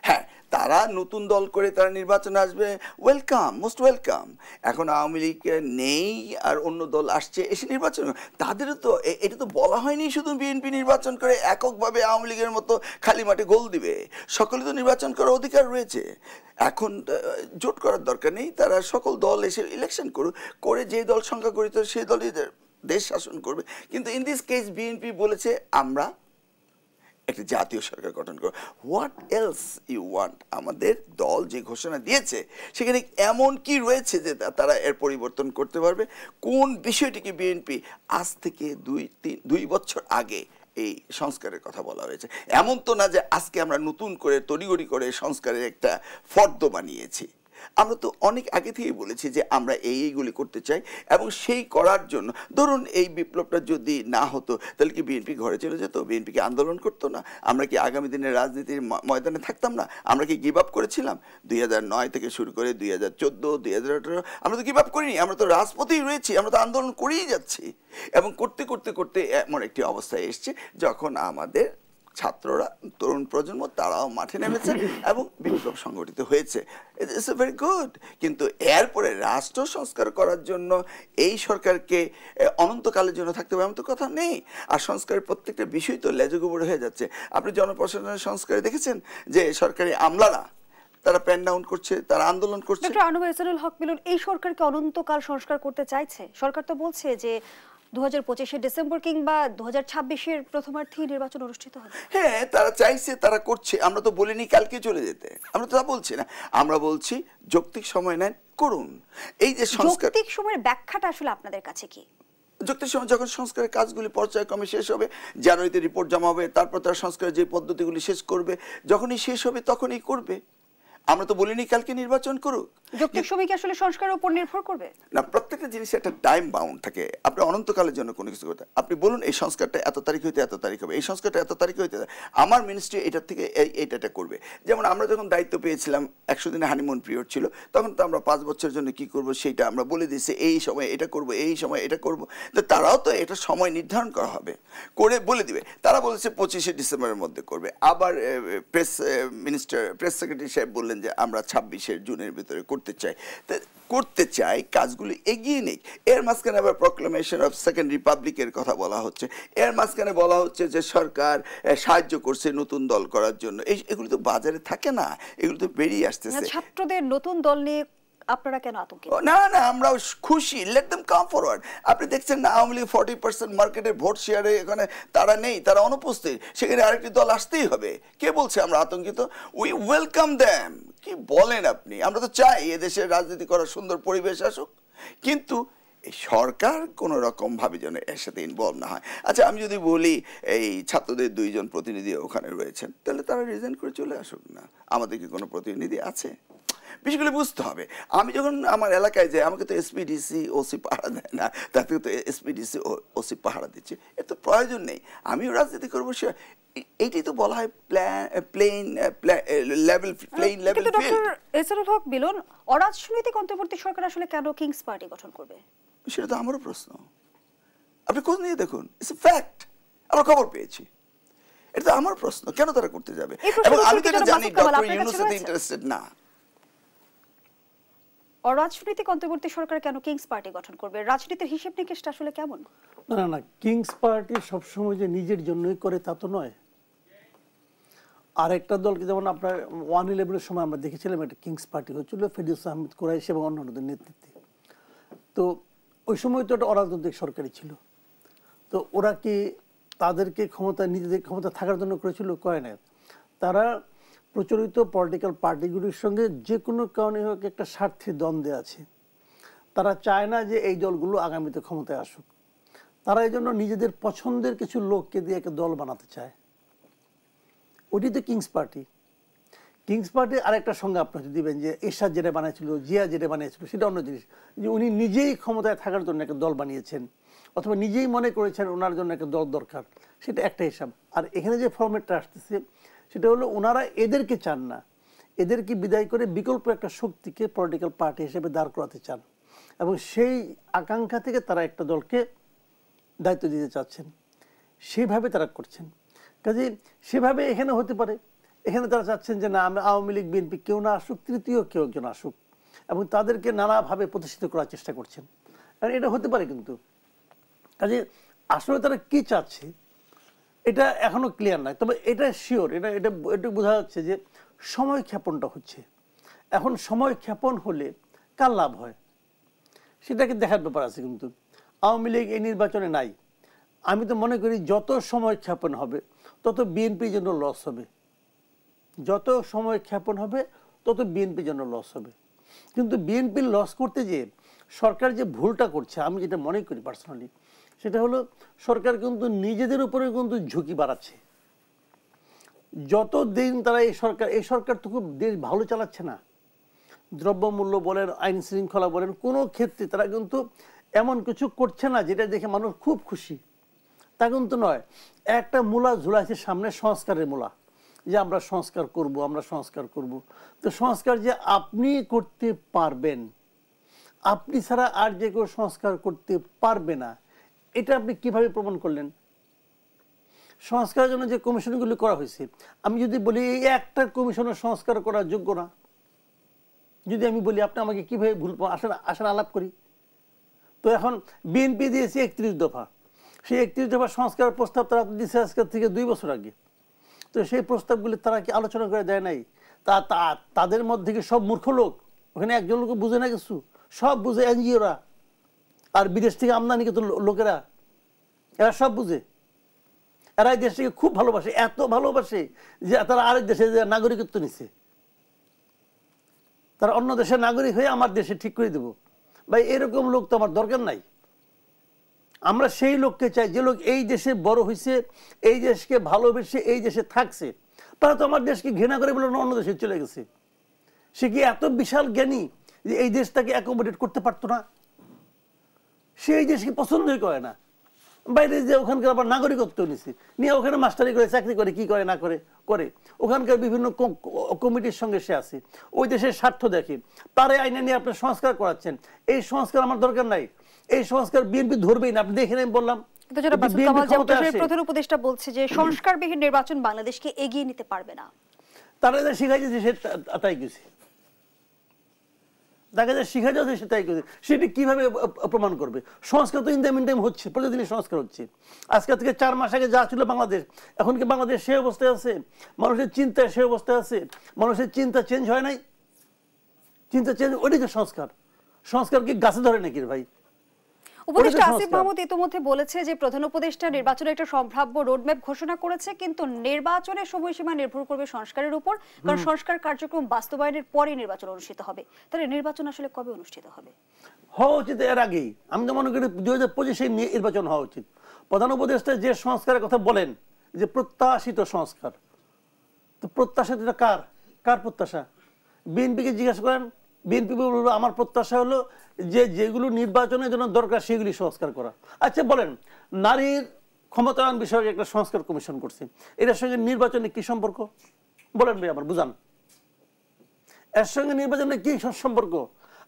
হ্যাঁ, তারা নতুন দল করে তারা নির্বাচনে আসবে, ওয়েলকাম, মোস্ট ওয়েলকাম। এখন আওয়ামী লীগ নেই আর অন্য দল আসছে, এসে নির্বাচন, তাদেরও তো এটা তো বলা হয়নি শুধু বিএনপি নির্বাচন করে এককভাবে আওয়ামী লীগের মতো খালি মাঠে গোল দিবে। সকলে তো নির্বাচন করার অধিকার রয়েছে। এখন জোট করার দরকার নেই, তারা সকল দল এসে ইলেকশন করুক, করে যে দল সংখ্যাগরিষ্ঠ সেই দলই দেশ শাসন করবে। কিন্তু ইন দিস কেস বিএনপি বলেছে আমরা একটা জাতীয় সরকার গঠন করো। What else you want? আমাদের দল যে ঘোষণা দিয়েছে সেখানে এমন কি রয়েছে যে তারা এর পরিবর্তন করতে পারবে? কোন বিষয়টিকে বিএনপি আজ থেকে 2 বছর আগে এই সংস্কারের কথা বলা হয়েছে? এমন তো না যে আজকে আমরা নতুন করে তড়িঘড়ি করে সংস্কারের একটা ফর্দ বানিয়েছি। আমরা তো অনেক আগে থেকেই বলেছি যে আমরা এইগুলি করতে চাই, এবং সেই করার জন্য ধরুন এই বিপ্লবটা যদি না হতো তাহলে কি বিএনপি ঘরে চলে যেত? বিএনপি কি আন্দোলন করতো না? আমরা কি আগামী দিনের রাজনীতির ময়দানে থাকতাম না? আমরা কি গিভ আপ করেছিলাম? 2009 থেকে শুরু করে 2014, 2018 আমরা তো গিভ আপ করিনি। আমরা তো রাজপথেই রয়েছি, আমরা তো আন্দোলন করেই যাচ্ছি। এবং করতে করতে করতে এমন একটি অবস্থায় এসছে যখন আমাদের ছাত্ররা, তরুণ প্রজন্ম, তারাও মাঠে নেমেছে এবং বিপ্লব সংগঠিত হয়েছে। It's very good. কিন্তু এরপরে রাষ্ট্র সংস্কার করার জন্য এই সরকারকে অনন্তকালের জন্য থাকতে হবে এমন তো কথা নেই। আর সংস্কারের প্রত্যেকটা বিষয় তো লেজগোবর হয়ে যাচ্ছে। আপনি জনপ্রশাসনের সংস্কারে দেখেছেন যে সরকারি আমলারা তারা প্যান ডাউন করছে, তারা আন্দোলন করছে। ডক্টর আনব এহসানুল হক মিলন, এই সরকারকে অনন্তকাল সংস্কার করতে চাইছে? সরকার তো বলছে যে 2025 ডিসেম্বর কিংবা 2026 প্রথমার্ধে নির্বাচন অনুষ্ঠিত হবে। হ্যাঁ, তারা চাইছে, তারা করছে। আমরা তো বলিনি কালকে চলে যেতে, আমরা তো তা বলছি না। আমরা বলছি যৌক্তিক সময় নেন, করুন। এই যে সংস্কার, যৌক্তিক সময়ের ব্যাখ্যাটা আসলে আপনাদের কাছে কি? যৌক্তিক সময় যখন সংস্কারের কাজগুলি পর্যায়ক্রমে শেষ হবে, জানুয়ারিতে রিপোর্ট জমা হবে, তারপর তারা সংস্কারের যে পদ্ধতিগুলি শেষ করবে, যখনই শেষ হবে তখনই করবে। আমরা তো বলিনি কালকে নির্বাচন করুক। যৌক্তিক সময় কি আসলে সংস্কারের উপর নির্ভর করবে? না, প্রত্যেকটা জিনিস একটা টাইম বাউন্ড থাকে। আপনি অনন্তকালের জন্য কোনো কিছু করতে, আপনি বলুন এই সংস্কারটা এত তারিখ হইতে এত তারিখ হবে, এই সংস্কারটা এত তারিখ হইতে, আমার মিনিস্ট্রি এটার থেকে এইটা করবে। যেমন আমরা যখন দায়িত্ব পেয়েছিলাম, 100 দিনের হানিমুন পিরিয়ড ছিল, তখন তো আমরা 5 বছরের জন্য কি করব সেইটা আমরা বলে দিয়েছি, এই সময় এটা করব, এই সময় এটা করব। তো তারাও তো এটা সময় নির্ধারণ করা হবে, করে বলে দিবে। তারা বলেছে 25 ডিসেম্বরের মধ্যে করবে। আবার প্রেস সেক্রেটারি সাহেব বললেন যে আমরা 26 জুনের ভিতরে করতে চাই, কাজগুলি এগিয়ে নেই। এর মাঝখানে আবার প্রক্লামেশন অফ সেকেন্ড রিপাবলিকের কথা বলা হচ্ছে, এর মাঝখানে বলা হচ্ছে যে সরকার সাহায্য করছে নতুন দল করার জন্য। এগুলো তো বাজারে থাকে না, এগুলো তো বেরিয়ে আসতেছে। ছাত্রদের নতুন দল নিয়ে আপনারা কেন আতঙ্কিত? না না, আমরা খুশি, লেট দেম কাম ফরওয়ার্ড। আপনি দেখছেন না, আওয়ামী লীগ 40% মার্কেটের ভোট শেয়ারে এখানে তারা নেই, তারা অনুপস্থিত, সেখানে আরেকটি দল আসতেই হবে। কে বলছে আমরা আতঙ্কিত? We welcome them. কি বলেন আপনি? আমরা তো চাই এদেশের রাজনীতি করার সুন্দর পরিবেশ আসুক, কিন্তু এই সরকার কোনো রকম ভাবে যেন এর সাথে ইনভলভ না হয়। আচ্ছা, আমি যদি বলি এই ছাত্রদের 2 জন প্রতিনিধি ওখানে রয়েছেন, তাহলে তারা রিজাইন করে চলে আসুক না। আমাদের কি কোনো প্রতিনিধি আছে? বিষয়গুলো বুঝতে হবে। আমি যখন আমার এলাকায় যাই, আমাকে তো এসপিডিসি ওসি পাহারা দেয় না, তাকে তো এসপিডিসি ওসি পাহারা দিচ্ছে, এর তো প্রয়োজন নেই। আমিও রাজনীতি করবো, সে এইটাই তো বলা হয় প্লেন লেভেল ফিল্ড। ডক্টর এসরুল হক বিলন, অরাজনৈতিক অন্তর্বর্তী সরকার আসলে কেন কিংস পার্টি গঠন করবে? সেটা তো আমারও প্রশ্ন। আপনি খোঁজ নিয়ে দেখুন, ইটস এ ফ্যাক্ট, আমরা খবর পেয়েছি। এটা তো আমার প্রশ্ন, কেন তারা করতে যাবে? এবং আমি তো জানি ডক্টর ইউনূস এতে ইন্টারেস্টেড না। অরাজনৈতিক অন্তর্বর্তী সরকার কেন কিংস পার্টি গঠন করবে? রাজনীতির হিসেব নিকেশটা আসলে কেমন? না না, কিংস পার্টি সবসময় যে নিজের জন্যই করে তা তো নয়। আর একটা দলকে, যেমন আপনার 1/11 সময় আমরা দেখেছিলাম একটা কিংস পার্টি হচ্ছিল ফেরদৌস আহমেদ কুরাইশি এবং অন্যান্যদের নেতৃত্বে। তো ওই সময় তো একটা অরাজনৈতিক সরকারই ছিল। তো ওরা কি তাদেরকে ক্ষমতা, নিজেদের ক্ষমতা থাকার জন্য করেছিল? করে না। তারা প্রচলিত পলিটিক্যাল পার্টিগুলির সঙ্গে যে কোনো কারণে হোক একটা স্বার্থের দ্বন্দ্বে আছে। তারা চায় না যে এই দলগুলো আগামীতে ক্ষমতায় আসুক। তারা এই জন্য নিজেদের পছন্দের কিছু লোককে দিয়ে একটা দল বানাতে চায়। ওটি তো কিংস পার্টি। কিংস পার্টি আরেকটা সঙ্গে আপনার দিবেন যে এরশাদ যেটা বানিয়েছিল, জিয়া যেটা বানিয়েছিল, সেটা অন্য জিনিস। যে উনি নিজেই ক্ষমতায় থাকার জন্য একটা দল বানিয়েছেন, অথবা নিজেই মনে করেছেন ওনার জন্য একটা দল দরকার, সেটা একটা হিসাব। আর এখানে যে ফরম্যাটটা আসতেছে সেটা হলো ওনারা এদেরকে চান না, এদেরকে বিদায় করে বিকল্প একটা শক্তিকে পলিটিক্যাল পার্টি হিসেবে দাঁড় করাতে চান, এবং সেই আকাঙ্ক্ষা থেকে তারা একটা দলকে দায়িত্ব দিতে চাচ্ছেন। সেইভাবে তারা করছেন। কাজে সেভাবে এখানে হতে পারে, এখানে তারা চাচ্ছেন যে না, আমরা আওয়ামী লীগ বিএনপি কেউ না আসুক, তৃতীয় কেউ একজন আসুক, এবং তাদেরকে নানাভাবে প্রতিষ্ঠিত করার চেষ্টা করছেন। আর এটা হতে পারে, কিন্তু কাজে আসলে তারা কি চাচ্ছে এটা এখনো ক্লিয়ার নয়। তবে এটা শিওর, এটা বোঝা যাচ্ছে যে সময় ক্ষেপণটা হচ্ছে। এখন সময় ক্ষেপণ হলে কার লাভ হয় সেটাকে দেখার ব্যাপার আছে। কিন্তু আওয়ামী লীগ এই নির্বাচনে নাই। আমি তো মনে করি যত সময় ক্ষেপণ হবে তত বিএনপির জন্য লস হবে। যত সময় ক্ষেপণ হবে তত বিএনপির জন্য লস হবে। কিন্তু বিএনপির লস করতে যে সরকার যে ভুলটা করছে, আমি যেটা মনে করি পার্সোনালি, সেটা হলো সরকার কিন্তু নিজেদের উপরে কিন্তু ঝুঁকি বাড়াচ্ছে। যত দিন তারা এই সরকার তো খুব দেশ ভালো চালাচ্ছে না। দ্রব্যমূল্য বলেন, আইন শৃঙ্খলা বলেন, কোনো ক্ষেত্রে তারা কিন্তু এমন কিছু করছে না যেটা দেখে মানুষ খুব খুশি, তা কিন্তু নয়। একটা মূলা ঝুলাইছে সামনে, সংস্কারের মূলা, যে আমরা সংস্কার করব, আমরা সংস্কার করব। তো সংস্কার যে আপনি করতে পারবেন, আপনি ছাড়া আর যে কেউ সংস্কার করতে পারবে না, এটা আপনি কিভাবে প্রমাণ করলেন? সংস্কারের জন্য যে কমিশনগুলি করা হয়েছে, আমি যদি বলি এই একটা কমিশনের সংস্কার করার যোগ্য না, যদি আমি বলি, আপনি আমাকে কিভাবে ভুল আসেন আলাপ করি। তো এখন বিএনপি দিয়েছে 31 দফা, সেই 31 দফা সংস্কার প্রস্তাব তারা দিয়েছে আজকের থেকে 2 বছর আগে। তো সেই প্রস্তাবগুলি তারা কি আলোচনা করে দেয় নাই? তাদের মধ্যে কি সব মূর্খ লোক? ওখানে একজন লোক বুঝে না কিছু, সব বুঝে এনজিওরা আর বিদেশ থেকে আমদানিকৃত লোকেরা, এরা সব বুঝে। এরা এই দেশটাকে খুব ভালোবাসে, এত ভালোবাসে যে তারা আরেক দেশে নাগরিকত্ব নিছে। তারা অন্য দেশের নাগরিক হয়ে আমার দেশে ঠিক করে দেব। ভাই, এরকম লোক তো আমার দরকার নাই। আমরা সেই লোককে চাই যে লোক এই দেশে বড় হয়েছে, এই দেশকে ভালোবেসে এই দেশে থাকছে। তারা তো আমার দেশকে ঘৃণা করে বলে অন্য দেশে চলে গেছে। সে কি এত বিশাল জ্ঞানী যে এই দেশটাকে অ্যাকোমোডেট করতে পারতো না? সে এই দেশকে পছন্দই করে না। বাইরে যে ওখানকার আবার নাগরিকত্ব নিছে, নিয়ে ওখানে মাস্টারি করে, চাকরি করে, কি করে না করে করে, ওখানকার বিভিন্ন কমিটির সঙ্গে সে আছে, ওই দেশের স্বার্থ দেখে, তারে আইনে নিয়ে আপনি সংস্কার করাচ্ছেন। এই সংস্কার আমার দরকার নাই, এই সংস্কার বিএনপি ধরবেই না। আপনি দেখে নেন, বললাম। প্রধান উপদেষ্টা বলছে যে সংস্কারবিহীন নির্বাচন বাংলাদেশকে এগিয়ে নিতে পারবে না। তারা যা শিখাইছে সে তাই গেছে, তাকে যা শিখা যাচ্ছে সে তাই গেছে। সেটি কিভাবে প্রমাণ করবে? সংস্কার তো ইন দ্য মিন টাইম হচ্ছে, প্রতিদিনই সংস্কার হচ্ছে। আজকে থেকে 4 মাস আগে যা ছিল বাংলাদেশ, এখন কি বাংলাদেশ সে অবস্থায় আছে? মানুষের চিন্তা সে অবস্থায় আছে? মানুষের চিন্তা চেঞ্জ হয় নাই? চিন্তা চেঞ্জ, ওইটাই তো সংস্কার। সংস্কার কি গাছে ধরে নাকি ভাই? উপদেষ্টা আসিফ মাহমুদ ইতিমধ্যে বলেছে যে প্রধান উপদেষ্টা নির্বাচনের একটা সম্ভাব্য রোডম্যাপ ঘোষণা করেছে, কিন্তু নির্বাচনের সময়সীমা নির্ভর করবে সংস্কারের উপর, কারণ সংস্কার কার্যক্রম বাস্তবায়নের পরে নির্বাচন অনুষ্ঠিত হবে। তাহলে নির্বাচন আসলে কবে অনুষ্ঠিত হবে? হওয়া উচিত এর আগেই। আমি তো মনে করি 2025-এ নির্বাচন হওয়া উচিত। প্রধান উপদেষ্টা যে সংস্কারের কথা বলেন, যে প্রত্যাশিত সংস্কার, তো প্রত্যাশিত কার কার প্রত্যাশা? বিএনপিকে জিজ্ঞাসা করেন, বিএনপি বলল আমার প্রত্যাশা হলো যে যেগুলো নির্বাচনের জন্য দরকার সেগুলি সংস্কার করা। আচ্ছা বলেন, নারীর ক্ষমতায়ন বিষয়ক একটা সংস্কার কমিশন করছে, এটার সঙ্গে নির্বাচনে কি সম্পর্ক? বলেন ভাই আমার, বুঝান এর সঙ্গে নির্বাচনে কি সম্পর্ক?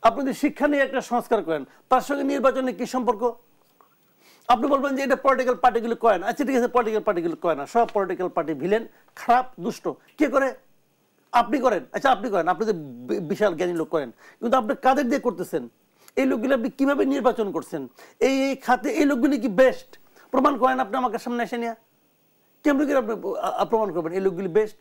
আপনি যদি শিক্ষা নিয়ে একটা সংস্কার করেন, তার সঙ্গে নির্বাচনে কি সম্পর্ক? আপনি বলবেন যে এটা পলিটিক্যাল পার্টিগুলো কয় না। আচ্ছা ঠিক আছে, পলিটিক্যাল পার্টিগুলো কয় না, সব পলিটিক্যাল পার্টি ভিলেন, খারাপ, দুষ্ট। কে করে? আপনি করেন। আচ্ছা আপনি করেন, আপনি যে বিশাল জ্ঞানী লোক করেন, কিন্তু আপনি কাদের দিয়ে করতেছেন? এই লোকগুলো আপনি কিভাবে নির্বাচন করছেন? এই খাতে এই লোকগুলি কি বেস্ট? প্রমাণ করেন আপনি আমাকে সামনে এসে নিয়ে। কেমন করে আপনি প্রমাণ করবেন এই লোকগুলি বেস্ট?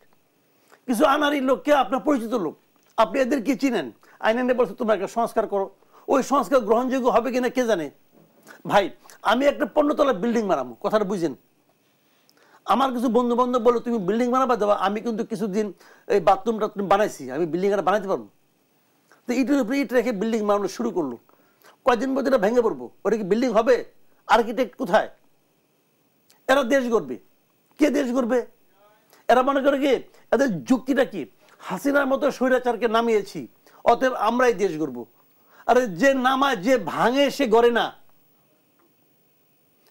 কিছু আনারি লোককে, আপনার পরিচিত লোক, আপনি এদের কি চিনেন? আইনে বলছে তোমরা একটা সংস্কার করো, ওই সংস্কার গ্রহণযোগ্য হবে কিনা কে জানে। ভাই আমি একটা 15 তলা বিল্ডিং বানাবো, কথাটা বুঝেন। আমার কিছু বন্ধু বান্ধব বলো তুমি বিল্ডিং বানাবা দেওয়া, আমি কিন্তু কিছুদিন এই বাথরুম টাথরুম বানাইছি, আমি বিল্ডিং আর বানাইতে পারবো। তো ইটের উপরে ইট রেখে বিল্ডিং বানানো শুরু করলো, কয়দিন পর এটা ভেঙে পড়বো, ওটা কি বিল্ডিং হবে? আর্কিটেক্ট কোথায়? এরা দেশ গড়বে। কে দেশ গড়বে? এরা মনে করে কি, এদের যুক্তিটা কি, হাসিনার মতো স্বৈরাচারকে নামিয়েছি, অতএব আমরাই দেশ গড়ব। আরে যে নামায়, যে ভাঙে সে গড়ে না।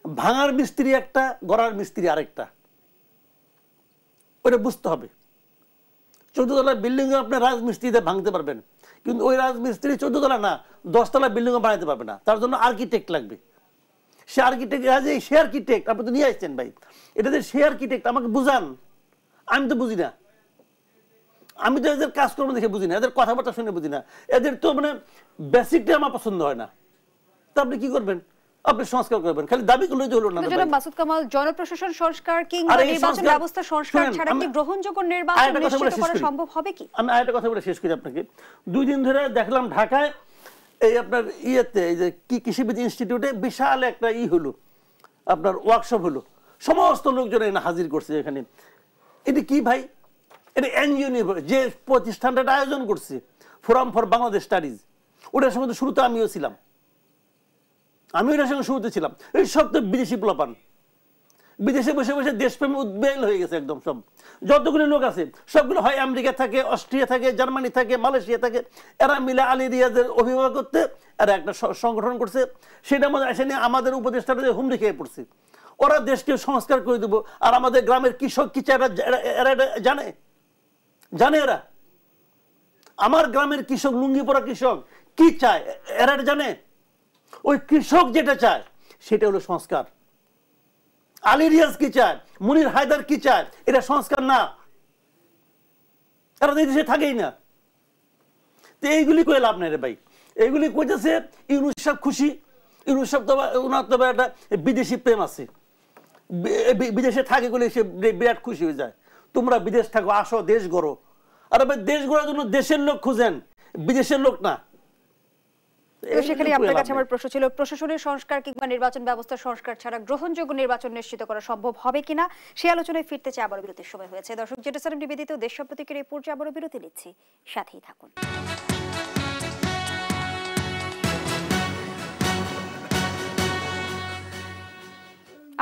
ভাঙার মিস্ত্রি একটা, গড়ার মিস্ত্রি আরেকটা, ওটা বুঝতে হবে। 14 তলা বিল্ডিং আপনি রাজমিস্ত্রিতে ভাঙতে পারবেন, কিন্তু ওই রাজমিস্ত্রি 14 তলা না 10 তলা বিল্ডিং বানাতে পারবে না, তার জন্য আর্কিটেক্ট লাগবে। সে আর্কিটেক্ট, সে আর্কিটেক্ট আপনি তো নিয়ে আসছেন ভাই, এটা যে সে আর্কিটেক্ট আমাকে বুঝান, আমি তো বুঝি না। আমি তো এদের কাজকর্ম দেখে বুঝি না, এদের কথাবার্তা শুনে বুঝি না, এদের তো মানে বেসিকটা আমার পছন্দ হয় না। তা আপনি কি করবেন? আপনি সংস্কার করবেন, খালি দাবি করলে তো হলো না। জনাব মাসুদ কামাল, জনপ্রশাসন সংস্কার কিংবা নির্বাচন ব্যবস্থা সংস্কার ছাড়া কি গ্রহণযোগ্য নির্বাচন নিশ্চিত করা সম্ভব হবে কি? আমি আরেকটা কথা বলে শেষ করি আপনাকে। 2 দিন ধরে দেখলাম ঢাকায় এই আপনার ইয়েতে, এই যে কি কৃষিবিদ ইনস্টিটিউটে বিশাল একটা হলো, আপনার ওয়ার্কশপ হলো, সমস্ত লোকজন এখানে হাজির করছে। এখানে এটা কি ভাই? এটা এনজিও যে প্রতিষ্ঠানটা আয়োজন করছে, ফোরাম ফর বাংলাদেশ স্টাডিজ, ওটার সঙ্গে তো শুরুতে আমিও ছিলাম, আমি ওটার সঙ্গে শুরুতে ছিলাম। এই সব তো বিদেশি পোলাপান, বিদেশে বসে বসে দেশপ্রেমে উদ্বেল হয়ে গেছে একদম। সব যতগুলো লোক আছে সবগুলো হয় আমেরিকা থাকে, অস্ট্রিয়া থাকে, জার্মানি থাকে, মালয়েশিয়া থাকে, এরা মিলে আলী রিয়াজের অভিভাবক করতে এরা একটা সংগঠন করছে। সেটার মধ্যে এসে নিয়ে আমাদের উপদেষ্টাটা হুমড়ি খেয়ে পড়ছে। ওরা দেশকে সংস্কার করে দেবো, আর আমাদের গ্রামের কৃষক কি চায় এরা জানে? জানে এরা? আমার গ্রামের কৃষক, লুঙ্গি পরা কৃষক কি চায় এরা জানে? ওই কৃষক যেটা চায় সেটা হলো সংস্কার। আলী রিয়াজ কি চায়, মুনির হায়দার কি চায়, এটা সংস্কার না। এরা দেশে থাকেই না। তো এইগুলি কয়ে লাভ নাই রে ভাই। এইগুলি কইতেছে ইউনুস সাহেব খুশি, ইউনুস সাহেব তো ওনার তো একটা বিদেশি প্রেম আছে, বিদেশে থাকে বলে সে বিরাট খুশি হয়ে যায়। তোমরা বিদেশ থাকো, আসো, দেশ গড়ো। আর ভাই দেশ গড়ার জন্য দেশের লোক খুঁজেন, বিদেশের লোক না। সেখানে আপনার কাছে আমার প্রশ্ন ছিল, প্রশাসনের সংস্কার কিংবা নির্বাচন ব্যবস্থা সংস্কার ছাড়া গ্রহণযোগ্য নির্বাচন নিশ্চিত করা সম্ভব হবে কিনা, সেই আলোচনায় ফিরতে চাই। আবারও বিরতির সময় হয়েছে। দর্শক, জেরুজালেম নিবেদিত দেশ সম্প্রতিকের এই পর্যায়ে আবারও বিরতি নিচ্ছি, সাথেই থাকুন।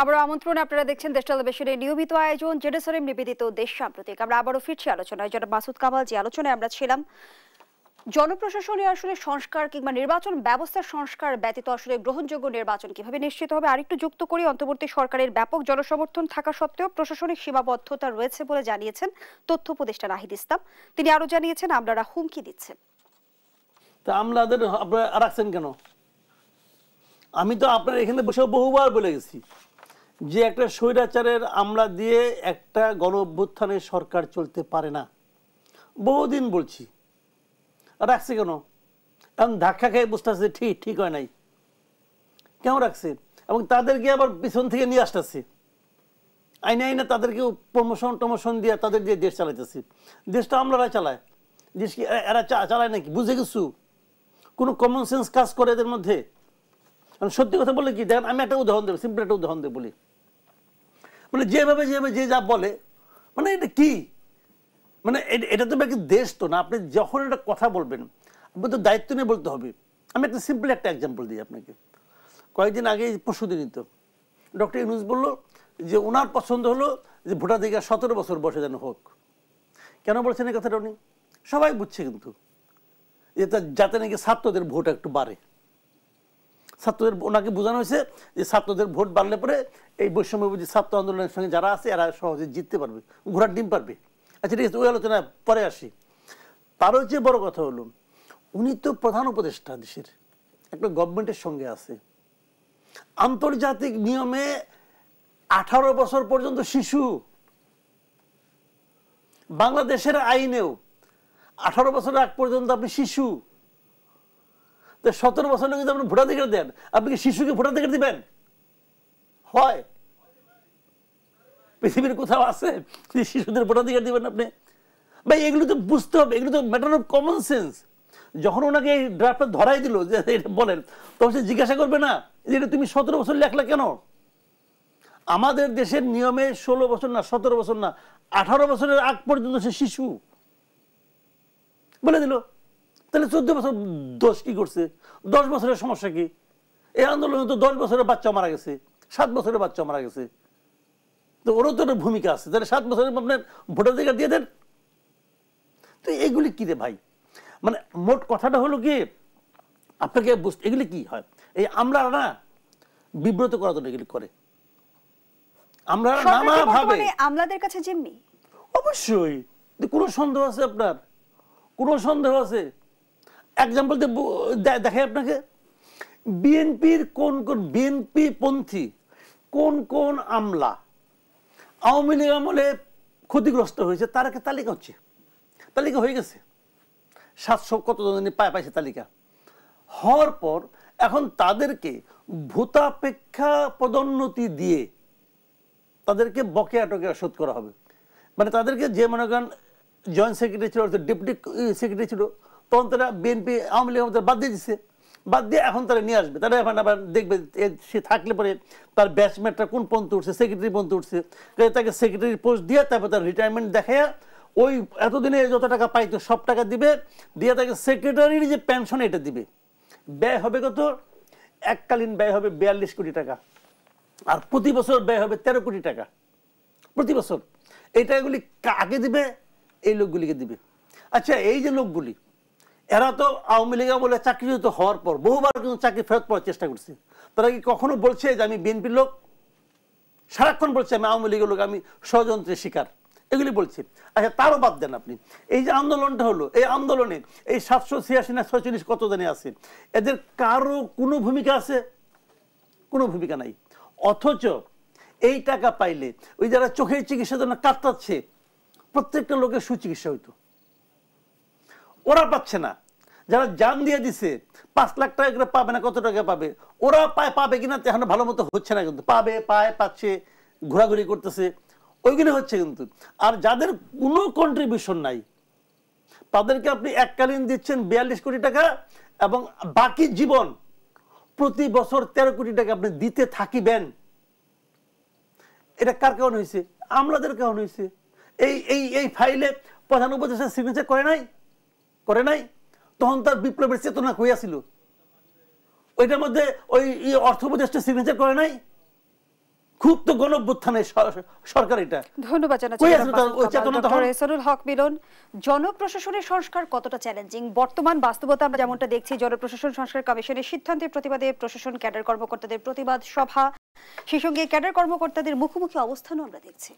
আবারও আমন্ত্রণ, আপনারা দেখছেন দেশ টেলিভিশনের নিয়মিত আয়োজন জেরুজালেম নিবেদিত দেশ সাম্প্রতিক। আমরা আবারও ফিরছি আলোচনায়। জনাব মাসুদ কামাল, যে আলোচনায় আমরা ছিলাম, জনপ্রশাসনে আসলে সংস্কার কিংবা নির্বাচন ব্যবস্থার সংস্কার ব্যতীত আসলে গ্রহণযোগ্য নির্বাচন কিভাবে নিশ্চিত হবে, আরেকটু যুক্ত করি। অন্তর্বর্তী সরকারের ব্যাপক জনসমর্থন থাকা সত্ত্বেও প্রশাসনিক সীমাবদ্ধতা রয়েছে বলে জানিয়েছেন তথ্য উপদেষ্টা নাহিদ ইসলাম। তিনি আরো জানিয়েছেন আমলারা হুমকি দিচ্ছেন। তা আমলাদের আপনারা রাখছেন কেন? আমি তো আপনার এখানে বসে বহুবার বলে গেছি যে একটা স্বৈরাচারের আমলা দিয়ে একটা গণ অভ্যুত্থানের সরকার চলতে পারে না। বহুদিন বলছি, রাখছে কেন? এখন ধাক্কা খেয়ে বুঝতেছে ঠিক হয় নাই, কেন রাখছে? এবং তাদেরকে আবার পিছন থেকে নিয়ে আসতেছে, আইনে আইনে তাদেরকে প্রমোশন টমোশন দিয়ে তাদের দিয়ে দেশ চালাইতেছে। দেশটা আমলারা চালায়, দেশ কি এরা চালায় নাকি? বুঝে কিছু কোনো কমন সেন্স কাজ করে এদের মধ্যে? সত্যি কথা বলে কি দেখেন, আমি একটা উদাহরণ দেবো, সিম্পল একটা উদাহরণ দেবো বলি। মানে যেভাবে যে যা বলে, মানে এটা কি, মানে এটা তো বাকি দেশ তো না। আপনি যখন একটা কথা বলবেন আপনি তো দায়িত্ব নিয়ে বলতে হবে। আমি একটা সিম্পল একটা এক্সাম্পল দিই আপনাকে। কয়েকদিন আগে পরশুদিনই তো ডক্টর ইউনূস বললো যে ওনার পছন্দ হলো যে ভোটাধিকার 17 বছর বয়সে যেন হোক। কেন বলছেন এই কথাটা উনি? সবাই বুঝছে কিন্তু যে যাতে নাকি ছাত্রদের ভোট একটু বাড়ে। ছাত্রদের, ওনাকে বোঝানো হয়েছে যে ছাত্রদের ভোট বাড়লে পরে এই বৈষম্যবিরোধী ছাত্র আন্দোলনের সঙ্গে যারা আছে এরা সহজে জিততে পারবে, ঘোড়ার ডিম পারবে। আচ্ছা ঠিক আছে, ওই আলোচনা পরে আসি। তারও যে বড় কথা হলো, উনি তো প্রধান উপদেষ্টা দেশের, একটা গভর্নমেন্টের সঙ্গে আছে। আন্তর্জাতিক নিয়মে 18 বছর পর্যন্ত শিশু, বাংলাদেশের আইনেও 18 বছরের আগ পর্যন্ত আপনি শিশু। 17 বছর যদি আপনি ভোটাধিকার দেন, আপনি কি শিশুকে ভোটাধিকার দিবেন? হয় পৃথিবীর কোথাও আছে যে শিশুদের ভোটাধিকার দিবেন আপনি? ভাই এগুলো তো বুঝতে হবে, এগুলো তো ম্যাটার অফ কমন সেন্স। যখন ওনাকে এই ড্রাফটটা ধরাই দিল যে এটা বলেন, তখন সে জিজ্ঞাসা করবে না যে এটা তুমি 17 বছর লেখলা কেন? আমাদের দেশের নিয়মে 16 বছর না, 17 বছর না, 18 বছরের আগ পর্যন্ত সে শিশু বলে দিল। তাহলে 14 বছর দোষ কি করছে? 10 বছরের সমস্যা কি? এই আন্দোলনে তো 10 বছরের বাচ্চা মারা গেছে, 7 বছরের বাচ্চা মারা গেছে। তো ওরও তো একটা ভূমিকা আছে। তাহলে 7 বছরের আপনার ভোটাধিকার দিয়ে দেন। তো এগুলি কি রে ভাই? মানে মোট কথাটা হলো কি, আপনাকে বুঝতে, এগুলি কি হয়, এই আমরা না বিব্রত করার জন্য এগুলি করে। আমরা নানা ভাবে আমলাদের কাছে জিম্মি। অবশ্যই, কোনো সন্দেহ আছে আপনার? কোনো সন্দেহ আছে? এক্সাম্পল দেখাই আপনাকে। বিএনপির কোন কোন বিএনপি পন্থী কোন কোন আমলা আওয়ামী লীগ আমলে ক্ষতিগ্রস্ত হয়েছে তার একটা তালিকা হচ্ছে, তালিকা হয়ে গেছে। 700 কতজন পাইছে তালিকা হওয়ার পর এখন তাদেরকে ভূতাপেক্ষা পদোন্নতি দিয়ে তাদেরকে বকেয়া টকেয়া শোধ করা হবে। মানে তাদেরকে যে মনে করেন জয়েন্ট সেক্রেটারি ছিল, ডেপুটি সেক্রেটারি ছিল, তখন তারা বিএনপি আওয়ামী লীগ বাদ দিয়ে দিচ্ছে। বাদ দিয়ে এখন তারা নিয়ে আসবে। তারা এখন আবার দেখবে সে থাকলে পরে তার ব্যাচমেটটা কোন পর্যন্ত উঠছে, সেক্রেটারি পর্যন্ত উঠছে, তাকে সেক্রেটারি পোস্ট দিয়ে তারপর তার রিটায়ারমেন্ট দেখায় ওই এতদিনে যত টাকা পাইতো সব টাকা দিবে, দিয়ে তাকে সেক্রেটারির যে পেনশন এটা দিবে। ব্যয় হবে কত? এককালীন ব্যয় হবে 42 কোটি টাকা, আর প্রতি বছর ব্যয় হবে 13 কোটি টাকা প্রতি বছর। এই টাকাগুলি কাকে দিবে? এই লোকগুলিকে দিবে। আচ্ছা এই যে লোকগুলি, এরা তো আওয়ামী লীগ বলে চাকরিচ্যুত হওয়ার পর বহুবার কিন্তু চাকরি ফেরত পাওয়ার চেষ্টা করছে। তারা কি কখনো বলছে যে আমি বিএনপির লোক? সারাক্ষণ বলছে আমি আওয়ামী লীগের লোক, আমি ষড়যন্ত্রের শিকার, এগুলি বলছে। আচ্ছা তারও বাদ দেন আপনি, এই যে আন্দোলনটা হলো, এই আন্দোলনে এই 786 না 46 কত জানি আছে, এদের কারো কোনো ভূমিকা আছে? কোনো ভূমিকা নাই। অথচ এই টাকা পাইলে ওই যারা চোখের চিকিৎসার জন্য কাতরাচ্ছে প্রত্যেকটা লোকের সুচিকিৎসা হইতো, ওরা পাচ্ছে না। যারা জান দিয়ে দিছে 5 লাখ টাকা করে পাবে না, কত টাকা পাবে ওরা পাবে কিনা এখন ভালো মতো হচ্ছে না, কিন্তু পাচ্ছে, ঘোরাঘুরি করতেছে, ওইগুলো হচ্ছে কিন্তু। আর যাদের কোনো কন্ট্রিবিউশন নাই তাদেরকে আপনি এককালীন দিচ্ছেন 42 কোটি টাকা, এবং বাকি জীবন প্রতি বছর 13 কোটি টাকা আপনি দিতে থাকিবেন। এটা কার কারণে হয়েছে? আমলাদের কারণে হয়েছে। এই ফাইলে প্রধান উপদেষ্টা সিগনেচার করে নাই, তখন তার বিপ্লবের চেতনা হইয়াছিল। ওইটার মধ্যে ওই অর্থ উপদেষ্টা সিগনেচার করে নাই, খুব তো গণঅভ্যুত্থানের সরকার এটা। ধন্যবাদ জানাচ্ছি ডক্টর এহসানুল হক মিলন। জনপ্রশাসনের সংস্কার কতটা চ্যালেঞ্জিং বর্তমান বাস্তবতা আমরা যেমনটা দেখছি, জনপ্রশাসন সংস্কার কমিশনের সিদ্ধান্তের প্রতিবাদে প্রশাসন ক্যাডার কর্মকর্তাদের প্রতিবাদ সভা, সেই সঙ্গে ক্যাডার কর্মকর্তাদের মুখোমুখি অবস্থানও আমরা দেখছি।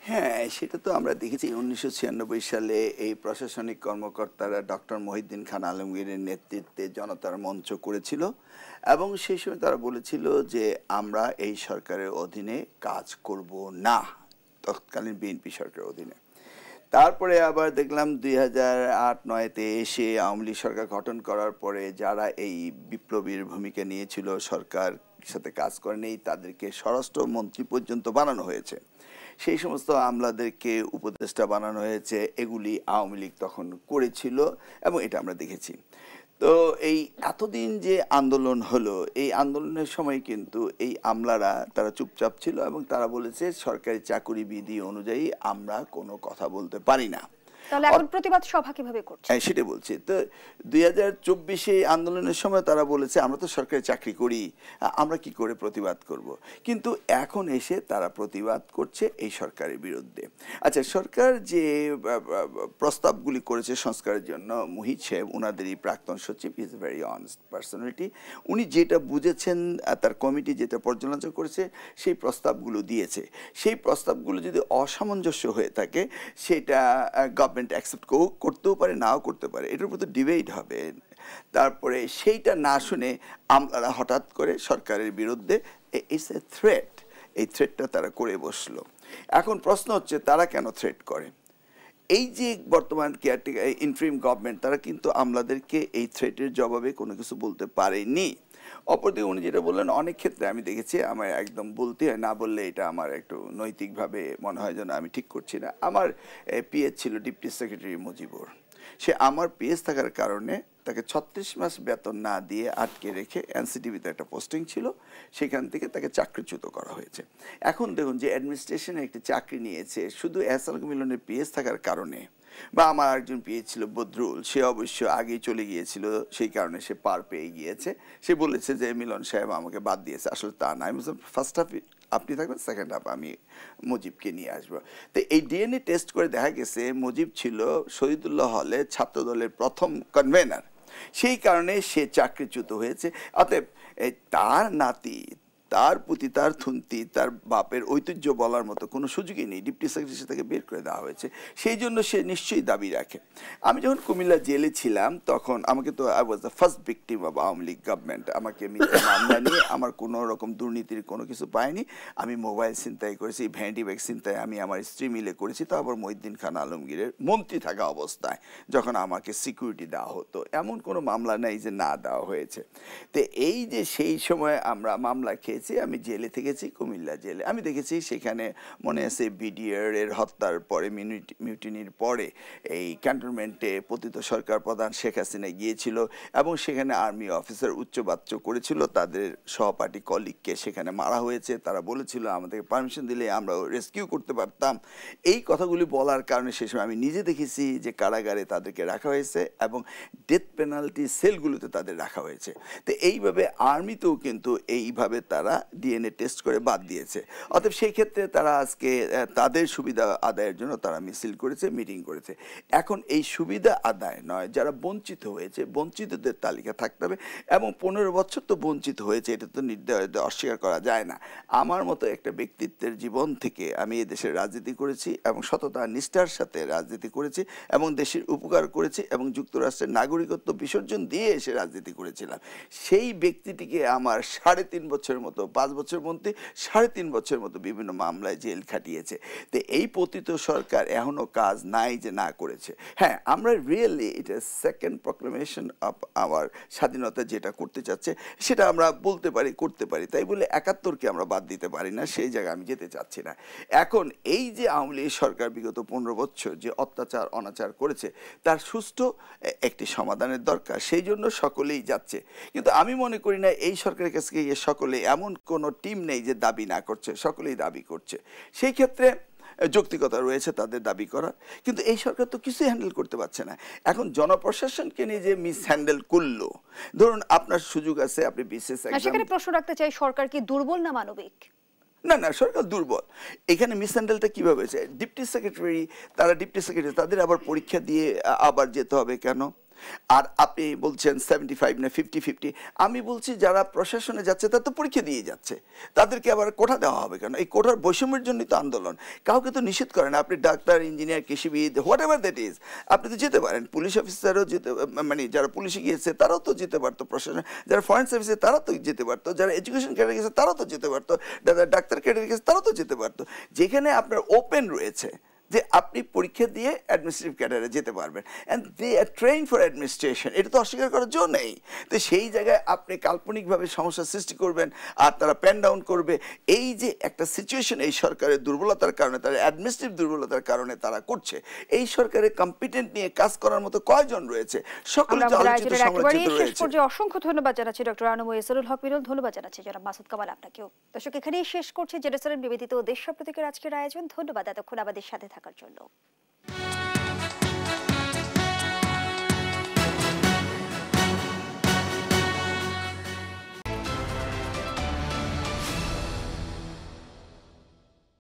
হ্যাঁ, সেটা তো আমরা দেখেছি 1996 সালে এই প্রশাসনিক কর্মকর্তারা ডক্টর মহিউদ্দিন খান আলমগীরের নেতৃত্বে জনতার মঞ্চ করেছিল, এবং সেই সময় তারা বলেছিল যে আমরা এই সরকারের অধীনে কাজ করব না, তৎকালীন বিএনপি সরকারের অধীনে। তারপরে আবার দেখলাম 2008-09-তে এসে আওয়ামী লীগ সরকার গঠন করার পরে যারা এই বিপ্লবীর ভূমিকা নিয়েছিল, সরকার সাথে কাজ করেনি, তাদেরকে স্বরাষ্ট্রমন্ত্রী পর্যন্ত বানানো হয়েছে। সেই সমস্ত আমলাদেরকে উপদেষ্টা বানানো হয়েছে, এগুলি আওয়ামী লীগ তখন করেছিল এবং এটা আমরা দেখেছি। তো এই এতদিন যে আন্দোলন হলো, এই আন্দোলনের সময় কিন্তু এই আমলারা তারা চুপচাপ ছিল এবং তারা বলেছে সরকারি চাকুরি বিধি অনুযায়ী আমরা কোনো কথা বলতে পারি না। তাহলে এখন প্রতিবাদ সভা কিভাবে করছে? হ্যাঁ, সেটাই বলছি। তো 2024 আন্দোলনের সময় তারা বলেছে আমরা তো সরকারি চাকরি করি, আমরা কি করে প্রতিবাদ করব। কিন্তু এখন এসে তারা প্রতিবাদ করছে এই সরকারের বিরুদ্ধে। আচ্ছা, সরকার যে প্রস্তাবগুলি করেছে সংস্কারের জন্য, মুহিত সাহেব ওনাদেরই প্রাক্তন সচিব, is a very honest personality. উনি যেটা বুঝেছেন, তার কমিটি যেটা পর্যালোচনা করেছে সেই প্রস্তাবগুলো দিয়েছে। সেই প্রস্তাবগুলো যদি অসামঞ্জস্য হয়ে থাকে সেটা গভর্নমেন্ট অ্যাকসেপ্ট করতেও পারে, নাও করতে পারে, এটার উপর তো ডিবেট হবে। তারপরে সেইটা না শুনে আমরা হঠাৎ করে সরকারের বিরুদ্ধে ইটস এ থ্রেট, এই থ্রেটটা তারা করে বসলো। এখন প্রশ্ন হচ্ছে তারা কেন থ্রেট করে? এই যে বর্তমান কেয়ারটেকার ইন্টারিম গভর্নমেন্ট, তারা কিন্তু আমলাদেরকে এই থ্রেটের জবাবে কোনো কিছু বলতে পারেনি। অপরদিকে উনি যেটা বললেন, অনেক ক্ষেত্রে আমি দেখেছি আমার একদম বলতে হয়, না বললে এটা আমার একটু নৈতিকভাবে মনে হয় যেন আমি ঠিক করছি না। আমার পিএস ছিল ডিপটি সেক্রেটারি মুজিবুর, সে আমার পিএস থাকার কারণে তাকে 36 মাস বেতন না দিয়ে আটকে রেখে এনসিটিভিতে একটা পোস্টিং ছিল, সেখান থেকে তাকে চাকরিচ্যুত করা হয়েছে। এখন দেখুন যে অ্যাডমিনিস্ট্রেশনে একটি চাকরি নিয়েছে শুধু এহসানুল মিলনের পিএস থাকার কারণে, বা আমার একজন পিএস ছিল বদরুল, সে অবশ্য আগেই চলে গিয়েছিল, সেই কারণে সে পার পেয়ে গিয়েছে। সে বলেছে যে মিলন সাহেব আমাকে বাদ দিয়েছে, আসলে তা না। আমি ফার্স্ট হাফ আপনি থাকবেন, সেকেন্ড হাফ আমি মুজিবকে নিয়ে আসবো। তো এই ডিএনএ টেস্ট করে দেখা গেছে মুজিব ছিল শহীদুল্লাহ হলে ছাত্রদলের প্রথম কনভেনার, সেই কারণে সে চাকরিচ্যুত হয়েছে। অতএব তার নাতি, তার প্রতি তার থুন্তি, তার বাপের ঐতিহ্য বলার মতো কোনো সুযোগই নেই। ডিপটি সেক্রেটারি থেকে বের করে দেওয়া হয়েছে, সেই জন্য সে নিশ্চয়ই দাবি রাখে। আমি যখন কুমিল্লা জেলে ছিলাম তখন আমাকে তো I was the first victim of Awami League government. আমাকে মিথ্যা মামলা নিয়ে আমার কোনো রকম দুর্নীতির কোনো কিছু পাইনি। আমি মোবাইল ছিনতাই করেছি, ভ্যানিটি ব্যাগ ছিনতাই আমি আমার স্ত্রী মিলে করেছি, তারপর মহিউদ্দিন খান আলমগীরের মন্ত্রী থাকা অবস্থায় যখন আমাকে সিকিউরিটি দেওয়া হতো, এমন কোনো মামলা নেই যে না দেওয়া হয়েছে। তো এই যে সেই সময় আমরা মামলা খেয়েছি, আমি জেলে থেকেছি, কুমিল্লা জেলে। আমি দেখেছি সেখানে মনে আছে বিডিআর এর হত্যার পরে, মিউটিনির পরে এই ক্যান্টনমেন্টে পতিত সরকার প্রধান শেখ হাসিনা গিয়েছিল এবং সেখানে আর্মি অফিসার উচ্চবাচ্য করেছিল, তাদের সহপাঠী কলিগকে সেখানে মারা হয়েছে। তারা বলেছিল আমাদেরকে পারমিশন দিলে আমরা রেস্কিউ করতে পারতাম। এই কথাগুলি বলার কারণে সে সময় আমি নিজে দেখেছি যে কারাগারে তাদেরকে রাখা হয়েছে এবং ডেথ পেনাল্টি সেলগুলোতে তাদের রাখা হয়েছে। তো এইভাবে আর্মিতেও কিন্তু এইভাবে তারা ডিএনএ টেস্ট করে বাদ দিয়েছে। অতএব সেই ক্ষেত্রে তারা আজকে তাদের সুবিধা আদায়ের জন্য তারা মিছিল করেছে, মিটিং করেছে। এখন এই সুবিধা আদায় নয়, যারা বঞ্চিত হয়েছে বঞ্চিতদের তালিকা থাকতে হবে এবং 15 বছর তো বঞ্চিত হয়েছে, এটা তো নির্দ্বিধায় অস্বীকার করা যায় না। আমার মতো একটা ব্যক্তিত্বের জীবন থেকে আমি এদেশের রাজনীতি করেছি এবং সততা নিষ্ঠার সাথে রাজনীতি করেছি এবং দেশের উপকার করেছি এবং যুক্তরাষ্ট্রের নাগরিকত্ব বিসর্জন দিয়ে এসে রাজনীতি করেছিলাম। সেই ব্যক্তিটিকে আমার 3.5 বছরের মতো, 5 বছর মধ্যে 3.5 বছরের মতো বিভিন্ন মামলায় জেল খাটিয়েছে। তো এই পতিত সরকার এখনো কাজ নাই যে না করেছে। হ্যাঁ, আমরা রিয়েলি এটা সেকেন্ড প্রক্লেমেশন অফ আওয়ার স্বাধীনতা যেটা করতে চাচ্ছে সেটা আমরা বলতে পারি, করতে পারি, তাই বলে 71কে আমরা বাদ দিতে পারি না, সেই জায়গায় আমি যেতে চাচ্ছি না। এখন এই যে আওয়ামী লীগ সরকার বিগত 15 বছর যে অত্যাচার অনাচার করেছে তার সুষ্ঠু একটি সমাধানের দরকার, সেই জন্য সকলেই যাচ্ছে। কিন্তু আমি মনে করি না এই সরকারের কাছে গিয়ে সকলে, এমন কোনো টিম নেই যে দাবি না করছে, সকলেই দাবি করছে। সেই ক্ষেত্রে যৌক্তিকতা রয়েছে তাদের দাবি করার, কিন্তু এই সরকার তো কিছুই হ্যান্ডেল করতে পারছে না। এখন জনপ্রশাসনকে নিয়ে যে মিস হ্যান্ডেল করলো, ধরুন আপনার সুযোগ আছে, আপনি বিশেষ সেখানে প্রশ্ন রাখতে চাই, সরকার কি দুর্বল না মানবিক? না না, সরকার দুর্বল। এখানে মিস হ্যান্ডেলটা কীভাবে হয়েছে? ডিপটি সেক্রেটারি, তারা ডিপটি সেক্রেটারি, তাদের আবার পরীক্ষা দিয়ে আবার যেতে হবে কেন? আর আপনি বলছেন 75 না 50-50, আমি বলছি যারা প্রশাসনে যাচ্ছে তারা তো পরীক্ষা দিয়ে যাচ্ছে, তাদেরকে আবার কোটা দেওয়া হবে কেন? এই কোটার বৈষম্যের জন্যই তো আন্দোলন, কাউকে তো নিষেধ করে না। আপনি ডাক্তার, ইঞ্জিনিয়ার, কৃষিবিদ, হোয়াট এভার দ্যাট ইজ, আপনি তো যেতে পারেন। পুলিশ অফিসারও যেতে, মানে যারা পুলিশে গিয়েছে তারাও তো যেতে পারতো, প্রশাসন যারা ফরেন সার্ভিসে তারা তো যেতে পারতো, যারা এডুকেশন ক্যাডারে গেছে তারাও তো যেতে পারতো, ডাক্তার ক্যাডারে গেছে তারাও তো যেতে পারতো। যেখানে আপনার ওপেন রয়েছে, যে আপনি পরীক্ষা দিয়ে অ্যাডমিনিস্ট্রেটিভ ক্যাডারে যেতে পারবেন, and they are train for administration. এটা তো অস্বীকার করার জন্য নেই। তো সেই জায়গায় আপনি কাল্পনিকভাবে সমস্যার সৃষ্টি করবেন আর তারা প্যান ডাউন করবে। এই যে একটা সিচুয়েশন এই সরকারের দুর্বলতার কারণে, তার অ্যাডমিনিস্ট্রেটিভ দুর্বলতার কারণে তারা করছে। এই সরকারের কম্পিটেন্ট নিয়ে কাজ করার মতো কয়জন রয়েছে? সকলে তো আলোচিত সমালোচিত রয়েছে। অসংখ্য ধন্যবাদ জানাচ্ছি ডক্টর আনম ইসরুল হক মিলন, ধন্যবাদ জানাচ্ছি জনাব মাসুদ কামাল আপনাকেও। দর্শক, এখানেই শেষ করছি জেরুজালেম নিবেদিত দেশ প্রতীকের আজকের আয়োজন। ধন্যবাদ এতক্ষণ আমাদের সাথে থাকার জন্য।